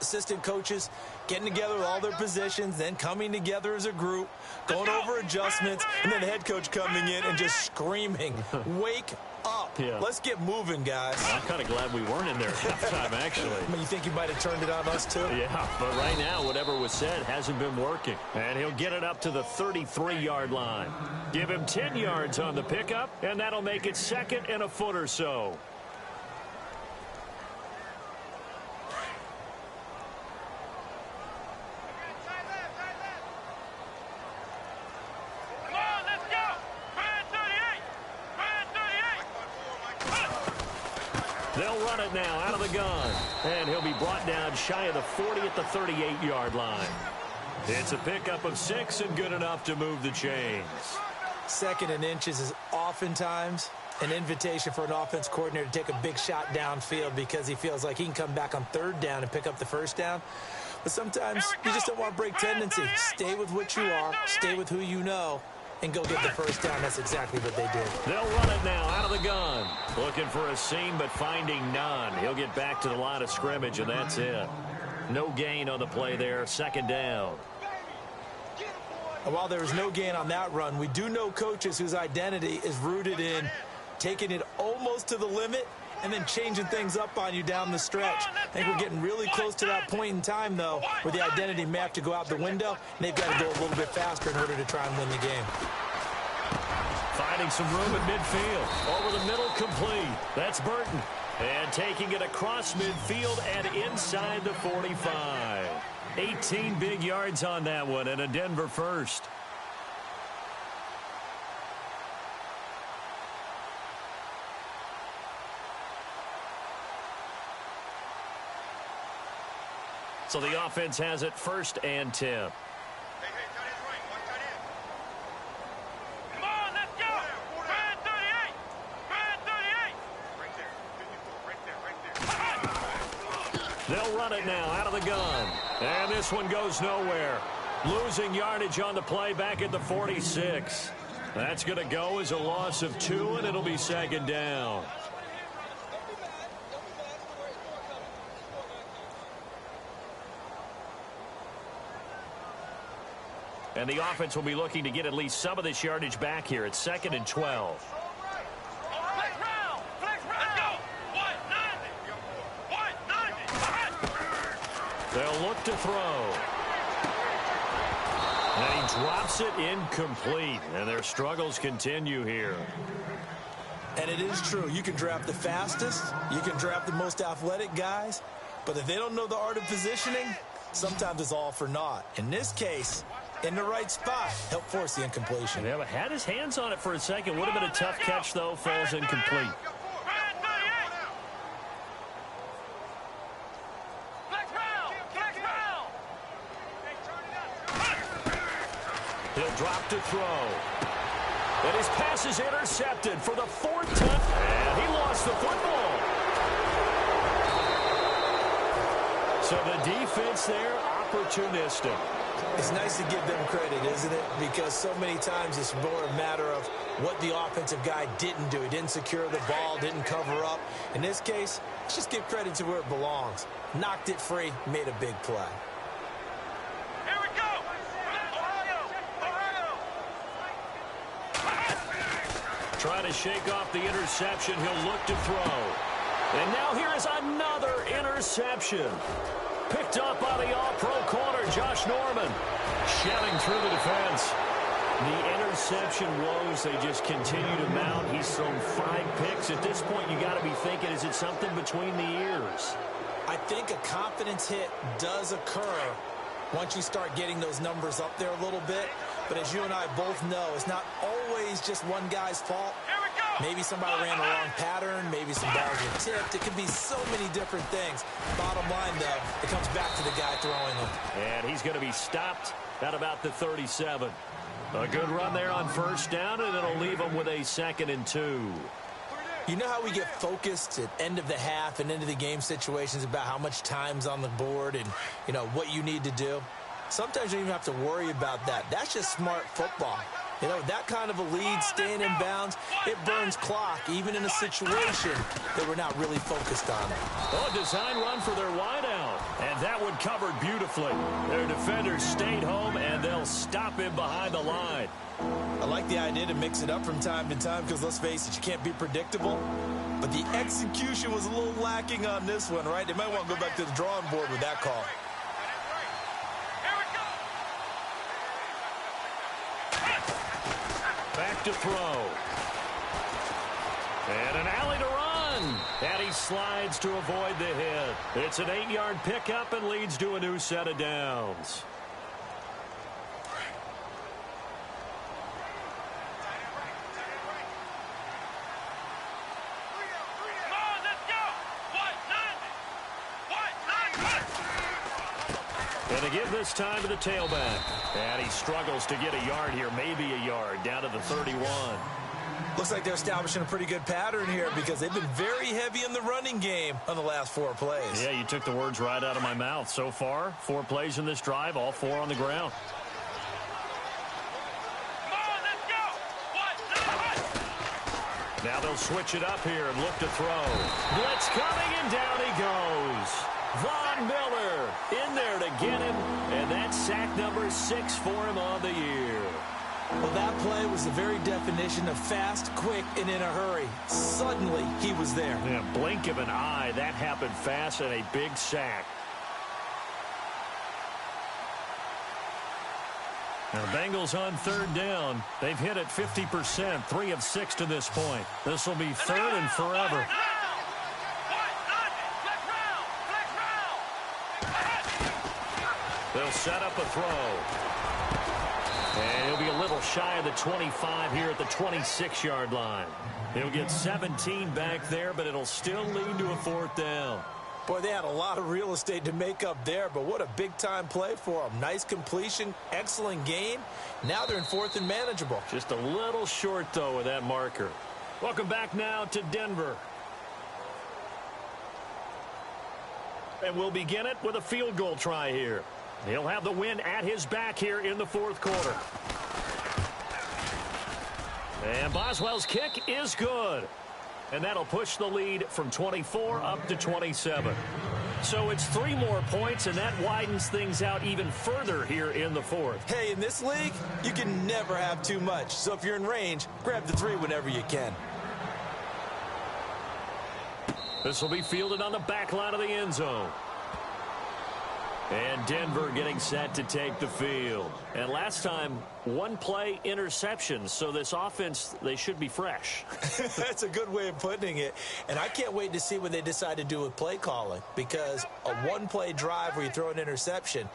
assistant coaches getting together with all their positions, then coming together as a group, going over adjustments, and then the head coach coming in and just screaming, wake up. Yeah. Let's get moving, guys. I'm kind of glad we weren't in there at halftime, actually. I mean, you think you might have turned it on us, too? Yeah, but right now, whatever was said hasn't been working. And he'll get it up to the 33-yard line. Give him 10 yards on the pickup, and that'll make it second and a foot or so. They'll run it now out of the gun. And he'll be brought down shy of the 40 at the 38-yard line. It's a pickup of 6 and good enough to move the chains. Second and inches is oftentimes an invitation for an offense coordinator to take a big shot downfield because he feels like he can come back on third down and pick up the first down. But sometimes you just don't want to break tendency. Stay with what you are, stay with who you know, and go get the first down. That's exactly what they did. They'll run it now out of the gun. Looking for a seam, but finding none. He'll get back to the line of scrimmage, and that's it. No gain on the play there. Second down. And while there was no gain on that run, we do know coaches whose identity is rooted in taking it almost to the limit and then changing things up on you down the stretch. I think we're getting really close to that point in time, though, where the identity may have to go out the window, and they've got to go a little bit faster in order to try and win the game. Finding some room at midfield. Over the middle, complete. That's Burton. And taking it across midfield and inside the 45. 18 big yards on that one, and a Denver first. So the offense has it 1st and 10. Hey, tight end's right. Watch tight end. Come on, let's go. Brad 38. Brad 38. Right there. 54. Right there. They'll run it now out of the gun. And this one goes nowhere. Losing yardage on the play back at the 46. That's going to go as a loss of 2, and it'll be second down. And the offense will be looking to get at least some of this yardage back here. It's 2nd and 12. Flex round. Let's go. 190. They'll look to throw. And he drops it incomplete. And their struggles continue here. And it is true. You can draft the fastest. You can draft the most athletic guys. But if they don't know the art of positioning, sometimes it's all for naught. In this case, in the right spot, help force the incompletion. Yeah, but had his hands on it for a second. Would have been a tough catch, though. Falls incomplete. He'll drop to throw. And his pass is intercepted for the 4th time. And he lost the football. So the defense there, opportunistic. It's nice to give them credit, isn't it? Because so many times it's more a matter of what the offensive guy didn't do. He didn't secure the ball, didn't cover up. In this case, let's just give credit to where it belongs. Knocked it free, made a big play. Here we go. Trying to shake off the interception. He'll look to throw. And now here is another interception. Picked up by the all-pro corner, Josh Norman. Shedding through the defense. The interception woes, they just continue to mount. He's thrown 5 picks. At this point, you got to be thinking, is it something between the ears? I think a confidence hit does occur once you start getting those numbers up there a little bit. But as you and I both know, it's not always just one guy's fault. Maybe somebody ran the wrong pattern. Maybe some balls were tipped. It could be so many different things. Bottom line, though, it comes back to the guy throwing them. And he's going to be stopped at about the 37. A good run there on 1st down, and it'll leave him with a 2nd and 2. You know how we get focused at end of the half and into the game situations about how much time's on the board and, you know, what you need to do? Sometimes you don't even have to worry about that. That's just smart football. You know, that kind of a lead, staying in bounds, it burns clock, even in a situation that we're not really focused on. Oh, design run for their wideout. And that one covered beautifully. Their defenders stayed home, and they'll stop him behind the line. I like the idea to mix it up from time to time because, let's face it, you can't be predictable. But the execution was a little lacking on this one, right? They might want to go back to the drawing board with that call. Back to throw. And an alley to run. And he slides to avoid the hit. It's an 8-yard pickup and leads to a new set of downs. And to give this time to the tailback. And he struggles to get a yard here, maybe a yard, down to the 31. Looks like they're establishing a pretty good pattern here because they've been very heavy in the running game on the last 4 plays. Yeah, you took the words right out of my mouth. So far, 4 plays in this drive, all 4 on the ground. Now they'll switch it up here and look to throw. Blitz coming, and down he goes. Von Miller in there to get him, and that's sack number 6 for him on the year. Well, that play was the very definition of fast, quick, and in a hurry. Suddenly, he was there. Yeah, blink of an eye, that happened fast, and a big sack. Now, the Bengals on 3rd down. They've hit it 50%, 3 of 6 to this point. This will be 3rd and forever. They'll set up a throw. And he'll be a little shy of the 25 here at the 26-yard line. He'll get 17 back there, but it'll still lead to a 4th down. Boy, they had a lot of real estate to make up there, but what a big-time play for them. Nice completion, excellent gain. Now they're in 4th and manageable. Just a little short, though, with that marker. Welcome back now to Denver. And we'll begin it with a field goal try here. He'll have the win at his back here in the 4th quarter. And Boswell's kick is good. And that'll push the lead from 24 up to 27. So it's 3 more points, and that widens things out even further here in the 4th. Hey, in this league, you can never have too much. So if you're in range, grab the 3 whenever you can. This will be fielded on the back line of the end zone. And Denver getting set to take the field. And last time, 1 play interception. So this offense, they should be fresh. That's a good way of putting it. And I can't wait to see what they decide to do with play calling. Because a 1-play drive where you throw an interception,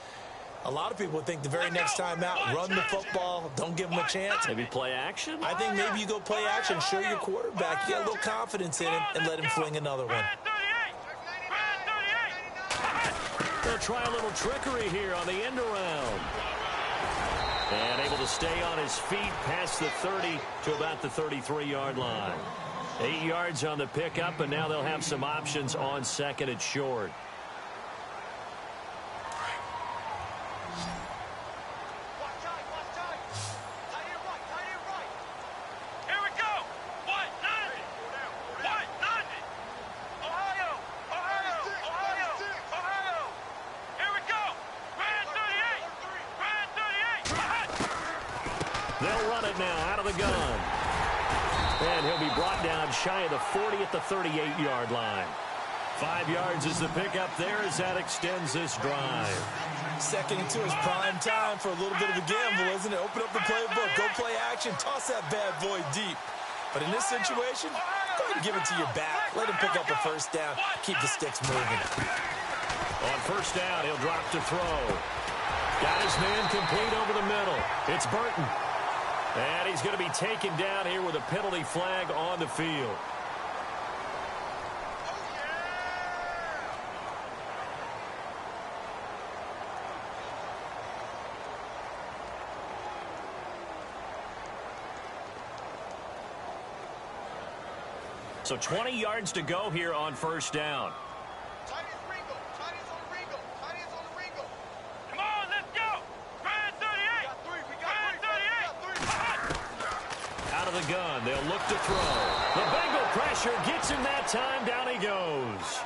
a lot of people would think the very next time out, run the football, don't give them a chance. Maybe play action? I think maybe you go play action, show your quarterback, you get a little confidence in him, and let him fling another one. They'll try a little trickery here on the end around. And able to stay on his feet past the 30 to about the 33-yard line. 8 yards on the pickup, and now they'll have some options on 2nd and short. They'll run it now out of the gun. And he'll be brought down shy of the 40 at the 38-yard line. 5 yards is the pickup there as that extends this drive. 2nd and 2 is prime time for a little bit of a gamble, isn't it? Open up the playbook, go play action, toss that bad boy deep. But in this situation, go ahead and give it to your back. Let him pick up a 1st down, keep the sticks moving. On 1st down, he'll drop to throw. Got his man complete over the middle. It's Burton. And he's going to be taken down here with a penalty flag on the field. So 20 yards to go here on 1st down. The gun. They'll look to throw. The Bengal pressure gets him that time. Down he goes.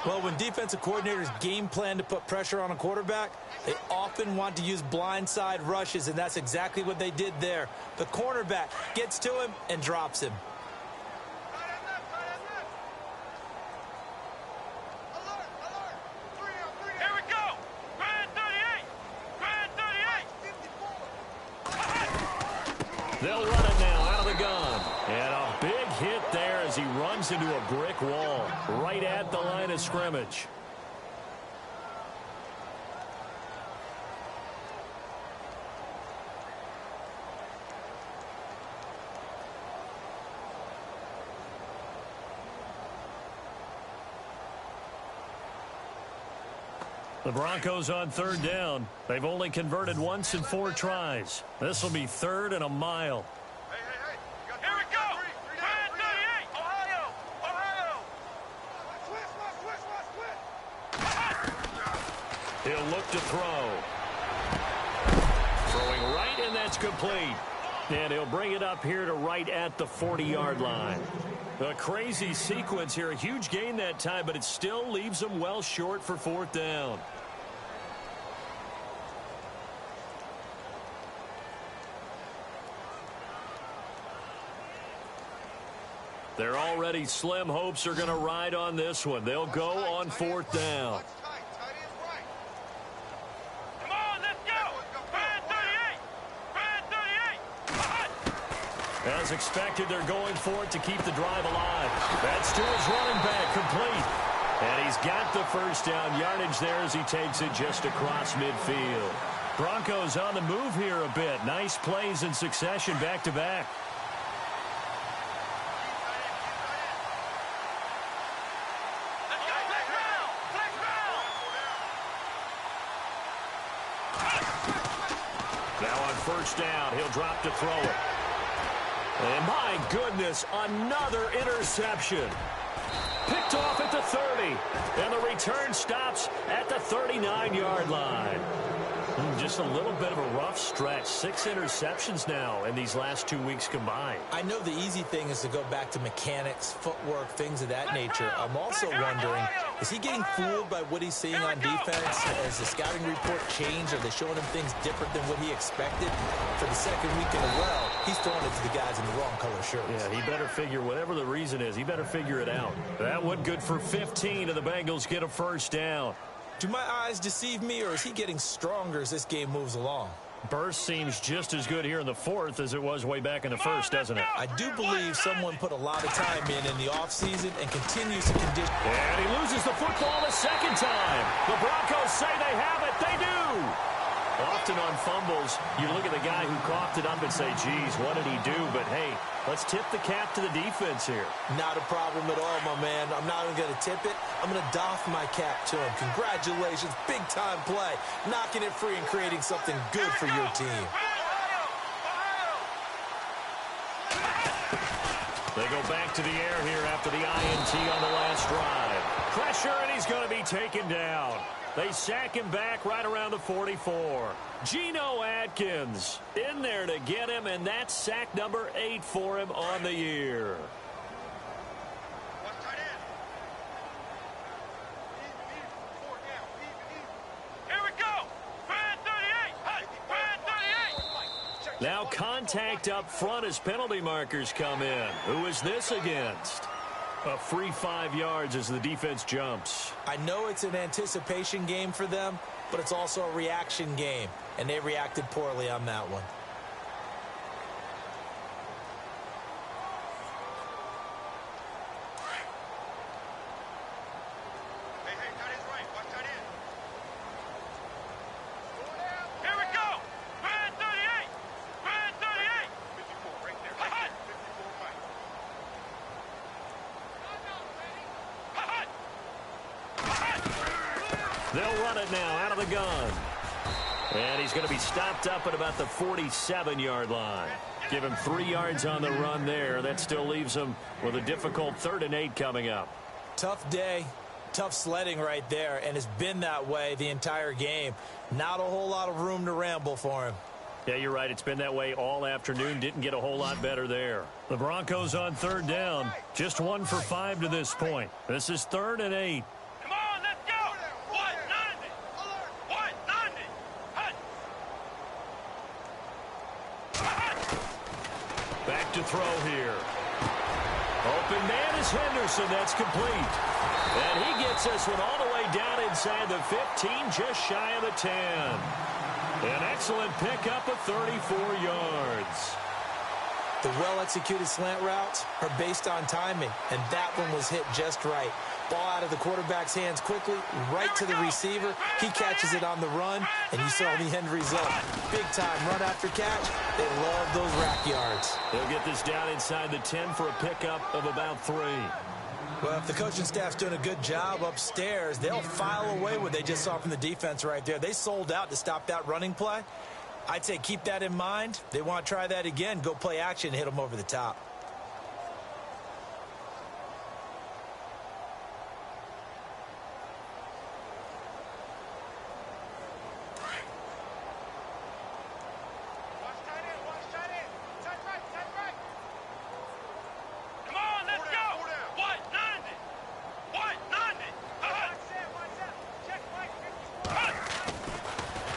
Well, when defensive coordinators game plan to put pressure on a quarterback, they often want to use blindside rushes, and that's exactly what they did there. The cornerback gets to him and drops him. Here we go. Grand 38. They'll run it now out of the gun. And a big hit there as he runs into a brick wall right at the line of scrimmage. The Broncos on 3rd down. They've only converted once in 4 tries. This will be 3rd and a mile. Here we go. Grand 38. Ohio. He'll look to throw. Throwing right, and that's complete. And he'll bring it up here to right at the 40-yard line. A crazy sequence here. A huge gain that time, but it still leaves them well short for 4th down. Their already slim hopes are going to ride on this one. They'll go on 4th down. Come on, let's go. Grand 38. Grand 38. As expected, they're going for it to keep the drive alive. That's to his running back, complete. And he's got the 1st down yardage there as he takes it just across midfield. Broncos on the move here a bit. Nice plays in succession back-to-back. Now on 1st down, he'll drop to throw it. And my goodness, another interception. Picked off at the 30. And the return stops at the 39-yard line. Just a little bit of a rough stretch. 6 interceptions now in these last 2 weeks combined. I know the easy thing is to go back to mechanics, footwork, things of that nature. I'm also wondering, is he getting fooled by what he's seeing on defense? Has the scouting report changed? Are they showing him things different than what he expected? For the second week in a row, he's throwing it to the guys in the wrong color shirts. Yeah, he better figure, whatever the reason is, he better figure it out. That one good for 15, and the Bengals get a first down. Do my eyes deceive me, or is he getting stronger as this game moves along? Burst seems just as good here in the fourth as it was way back in the first, doesn't it? I do believe someone put a lot of time in the offseason and continues to condition. And he loses the football a second time. The Broncos say they have it. They do. Often on fumbles, you look at the guy who coughed it up and say, geez, what did he do? But, hey, let's tip the cap to the defense here. Not a problem at all, my man. I'm not even going to tip it. I'm going to doff my cap to him. Congratulations. Big-time play. Knocking it free and creating something good for your team. They go back to the air here after the INT on the last drive. Pressure, and he's going to be taken down. They sack him back right around the 44. Geno Atkins in there to get him, and that's sack number 8 for him on the year. Here we go. Bad 38. Bad 38. Now contact up front as penalty markers come in. Who is this against? A free 5 yards as the defense jumps. I know it's an anticipation game for them, but it's also a reaction game, and they reacted poorly on that one. Hey, tight end's right. Watch tight end. Here we go. Bad 38. Bad 38. 54 right there. Right there. 54 right. They'll run it now out of the gun. And he's going to be stopped up at about the 47-yard line. Give him 3 yards on the run there. That still leaves him with a difficult 3rd and 8 coming up. Tough day, tough sledding right there, and it's been that way the entire game. Not a whole lot of room to ramble for him. Yeah, you're right. It's been that way all afternoon. Didn't get a whole lot better there. The Broncos on 3rd down. Just 1 for 5 to this point. This is 3rd and 8. Come on, let's go. 190. 190. Back to throw here. Open man is Henderson. That's complete. And he gets this one all the way down inside the 15, just shy of the 10. An excellent pickup of 34 yards. The well-executed slant routes are based on timing, and that one was hit just right. Ball out of the quarterback's hands quickly, right to the receiver. He catches it on the run, and you saw the end result. Big-time run after catch. They love those rack yards. They'll get this down inside the 10 for a pickup of about 3. Well, if the coaching staff's doing a good job upstairs, they'll file away what they just saw from the defense right there. They sold out to stop that running play. I'd say keep that in mind. They want to try that again. Go play action and hit them over the top.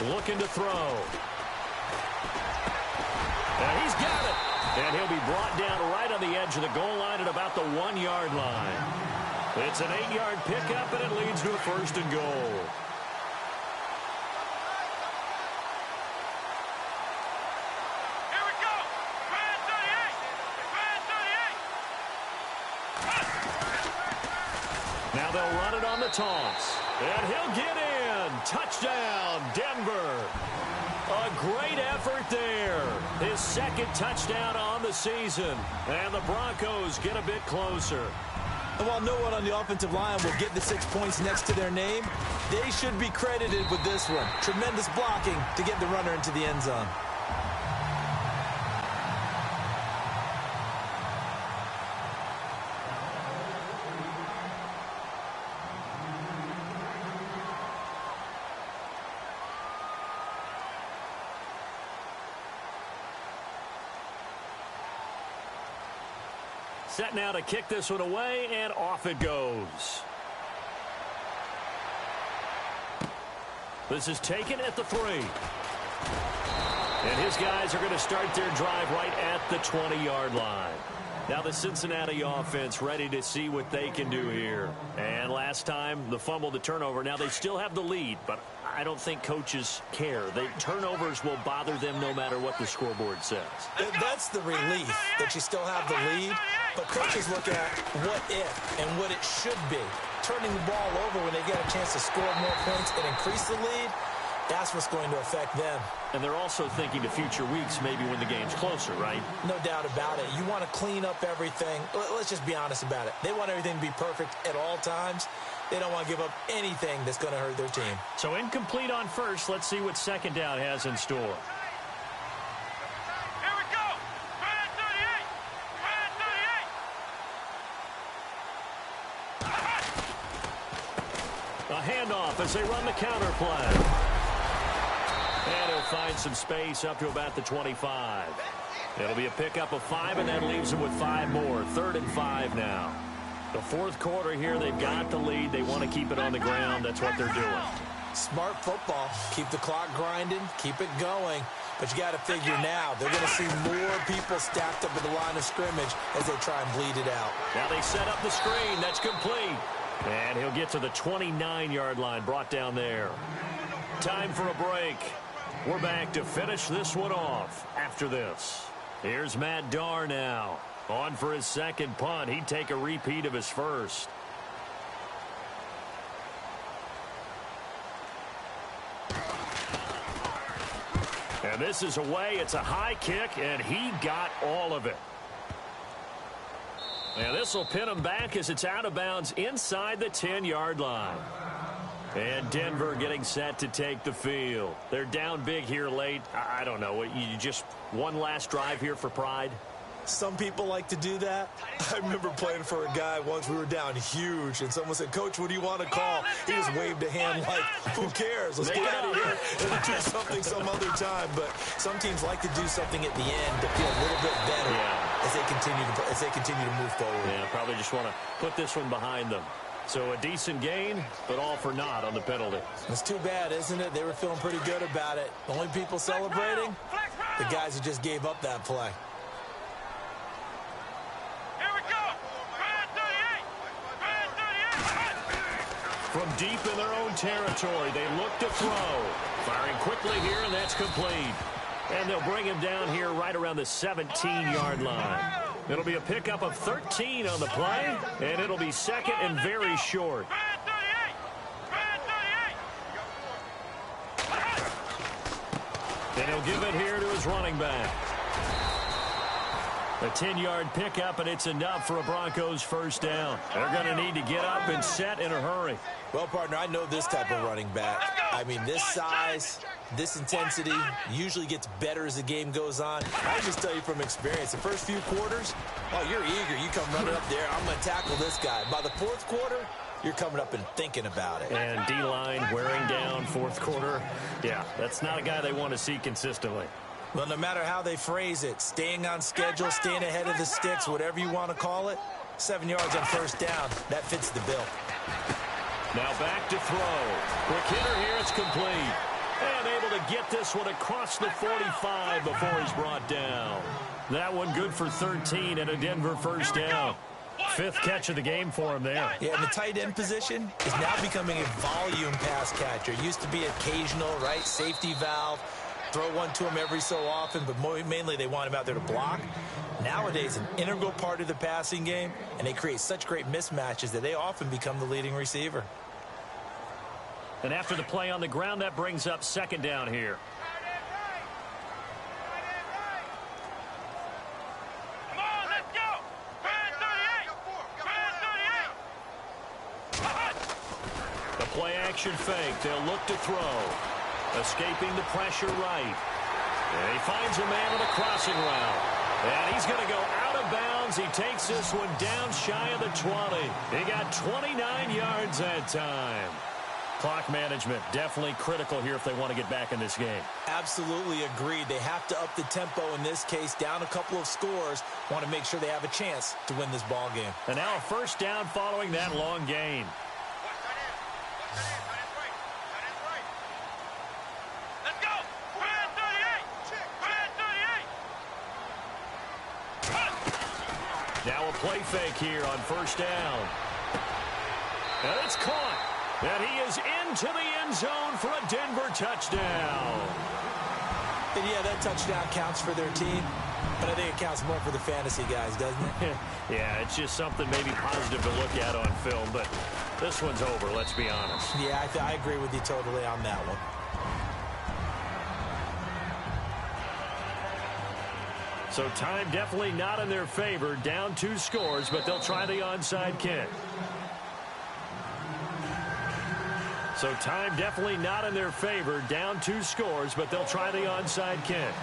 Looking to throw. And he's got it. And he'll be brought down right on the edge of the goal line at about the 1-yard line. It's an 8-yard pickup, and it leads to a 1st and goal. Here we go. Bad 38. Bad 38. Now they'll run it on the toss. And he'll get in. Touchdown, Denver. A great effort there. His 2nd touchdown on the season. And the Broncos get a bit closer. And while no one on the offensive line will get the 6 points next to their name, they should be credited with this one. Tremendous blocking to get the runner into the end zone. set now to kick this one away, and off it goes. This is taken at the 3. And his guys are going to start their drive right at the 20-yard line. Now the Cincinnati offense ready to see what they can do here. And last time, the fumble, the turnover. Now they still have the lead, but I don't think coaches care. The turnovers will bother them no matter what the scoreboard says. That's the relief, that you still have the lead. But coaches look at what if and what it should be. Turning the ball over when they get a chance to score more points and increase the lead, that's what's going to affect them. And they're also thinking to future weeks, maybe when the game's closer, right? No doubt about it. You want to clean up everything. Let's just be honest about it. They want everything to be perfect at all times. They don't want to give up anything that's going to hurt their team. So incomplete on first. Let's see what second down has in store. Here we go. Red 38. Red 38. A handoff as they run the counter play. And he'll find some space up to about the 25. It'll be a pickup of 5, and that leaves him with 5 more. 3rd and 5 now. The fourth quarter here, they've got the lead. They want to keep it on the ground. That's what they're doing. Smart football. Keep the clock grinding. Keep it going. But you got to figure now, they're going to see more people stacked up at the line of scrimmage as they try and bleed it out. Now they set up the screen. That's complete. And he'll get to the 29-yard line, brought down there. Time for a break. We're back to finish this one off after this. Here's Matt Darr now. On for his second punt. He'd take a repeat of his first. And this is away. It's a high kick, and he got all of it. And this will pin him back as it's out of bounds inside the 10-yard line. And Denver getting set to take the field. They're down big here late. I don't know. You just one last drive here for pride? Some people like to do that. I remember playing for a guy once. We were down huge, and someone said, "Coach, what do you want to call?" He just waved a hand like, "Who cares? Let's get out of here and do something some other time." But some teams like to do something at the end to feel a little bit better as they continue to move forward. Yeah, probably just want to put this one behind them. So a decent gain, but all for naught on the penalty. It's too bad, isn't it? They were feeling pretty good about it. The only people celebrating, the guys who just gave up that play. Here we go. Red 38. Red 38. From deep in their own territory, they look to throw. Firing quickly here, and that's complete. And they'll bring him down here right around the 17-yard line. It'll be a pickup of 13 on the play, and it'll be second and very short. Red 38. And he'll give it here to his running back. A 10-yard pickup, and it's enough for a Broncos first down. They're going to need to get up and set in a hurry. Well, partner, I know this type of running back. I mean, this size, this intensity usually gets better as the game goes on. I just tell you from experience, the first few quarters, oh, you're eager. You come running up there, I'm going to tackle this guy. By the fourth quarter, you're coming up and thinking about it. And D-line wearing down fourth quarter. Yeah, that's not a guy they want to see consistently. Well, no matter how they phrase it, staying on schedule, staying ahead of the sticks, whatever you want to call it, 7 yards on first down, that fits the bill. Now back to throw. Quick hitter here, it's complete. And able to get this one across the 45 before he's brought down. That one good for 13 and a Denver first down. 5th catch of the game for him there. Yeah, and the tight end position is now becoming a volume pass catcher. It used to be occasional, right? Safety valve. Throw one to him every so often, but mainly they want him out there to block. Nowadays, an integral part of the passing game, and they create such great mismatches that they often become the leading receiver. And after the play on the ground, that brings up second down here. Come on, let's go. Red 38. Red 38. The play action fake. They'll look to throw. Escaping the pressure right. And he finds a man on a crossing route. And he's going to go out of bounds. He takes this one down shy of the 20. He got 29 yards that time. Clock management, definitely critical here if they want to get back in this game. Absolutely agreed. They have to up the tempo in this case, down a couple of scores. Want to make sure they have a chance to win this ball game. And now a first down following that long gain. Let's go. Red 38. Red 38. Now a play fake here on first down. And it's caught. And he is into the end zone for a Denver touchdown. And yeah, that touchdown counts for their team, but I think it counts more for the fantasy guys, doesn't it? Yeah, it's just something maybe positive to look at on film, but this one's over, let's be honest. Yeah, I agree with you totally on that one. So time definitely not in their favor. Down 2 scores, but they'll try the onside kick. So time definitely not in their favor. Down 2 scores, but they'll try the onside kick.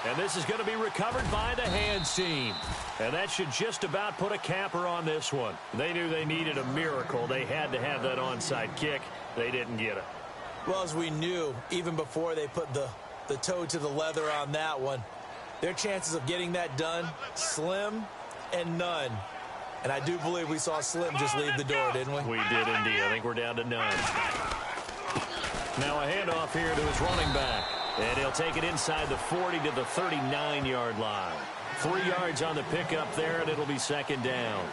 And this is going to be recovered by the hands team. And that should just about put a capper on this one. They knew they needed a miracle. They had to have that onside kick. They didn't get it. Well, as we knew, even before they put the toe to the leather on that one, their chances of getting that done, slim and none. And I do believe we saw Slim just leave the door, didn't we? We did indeed. I think we're down to none. Now a handoff here to his running back. And he'll take it inside the 40 to the 39-yard line. 3 yards on the pickup there, and it'll be second down.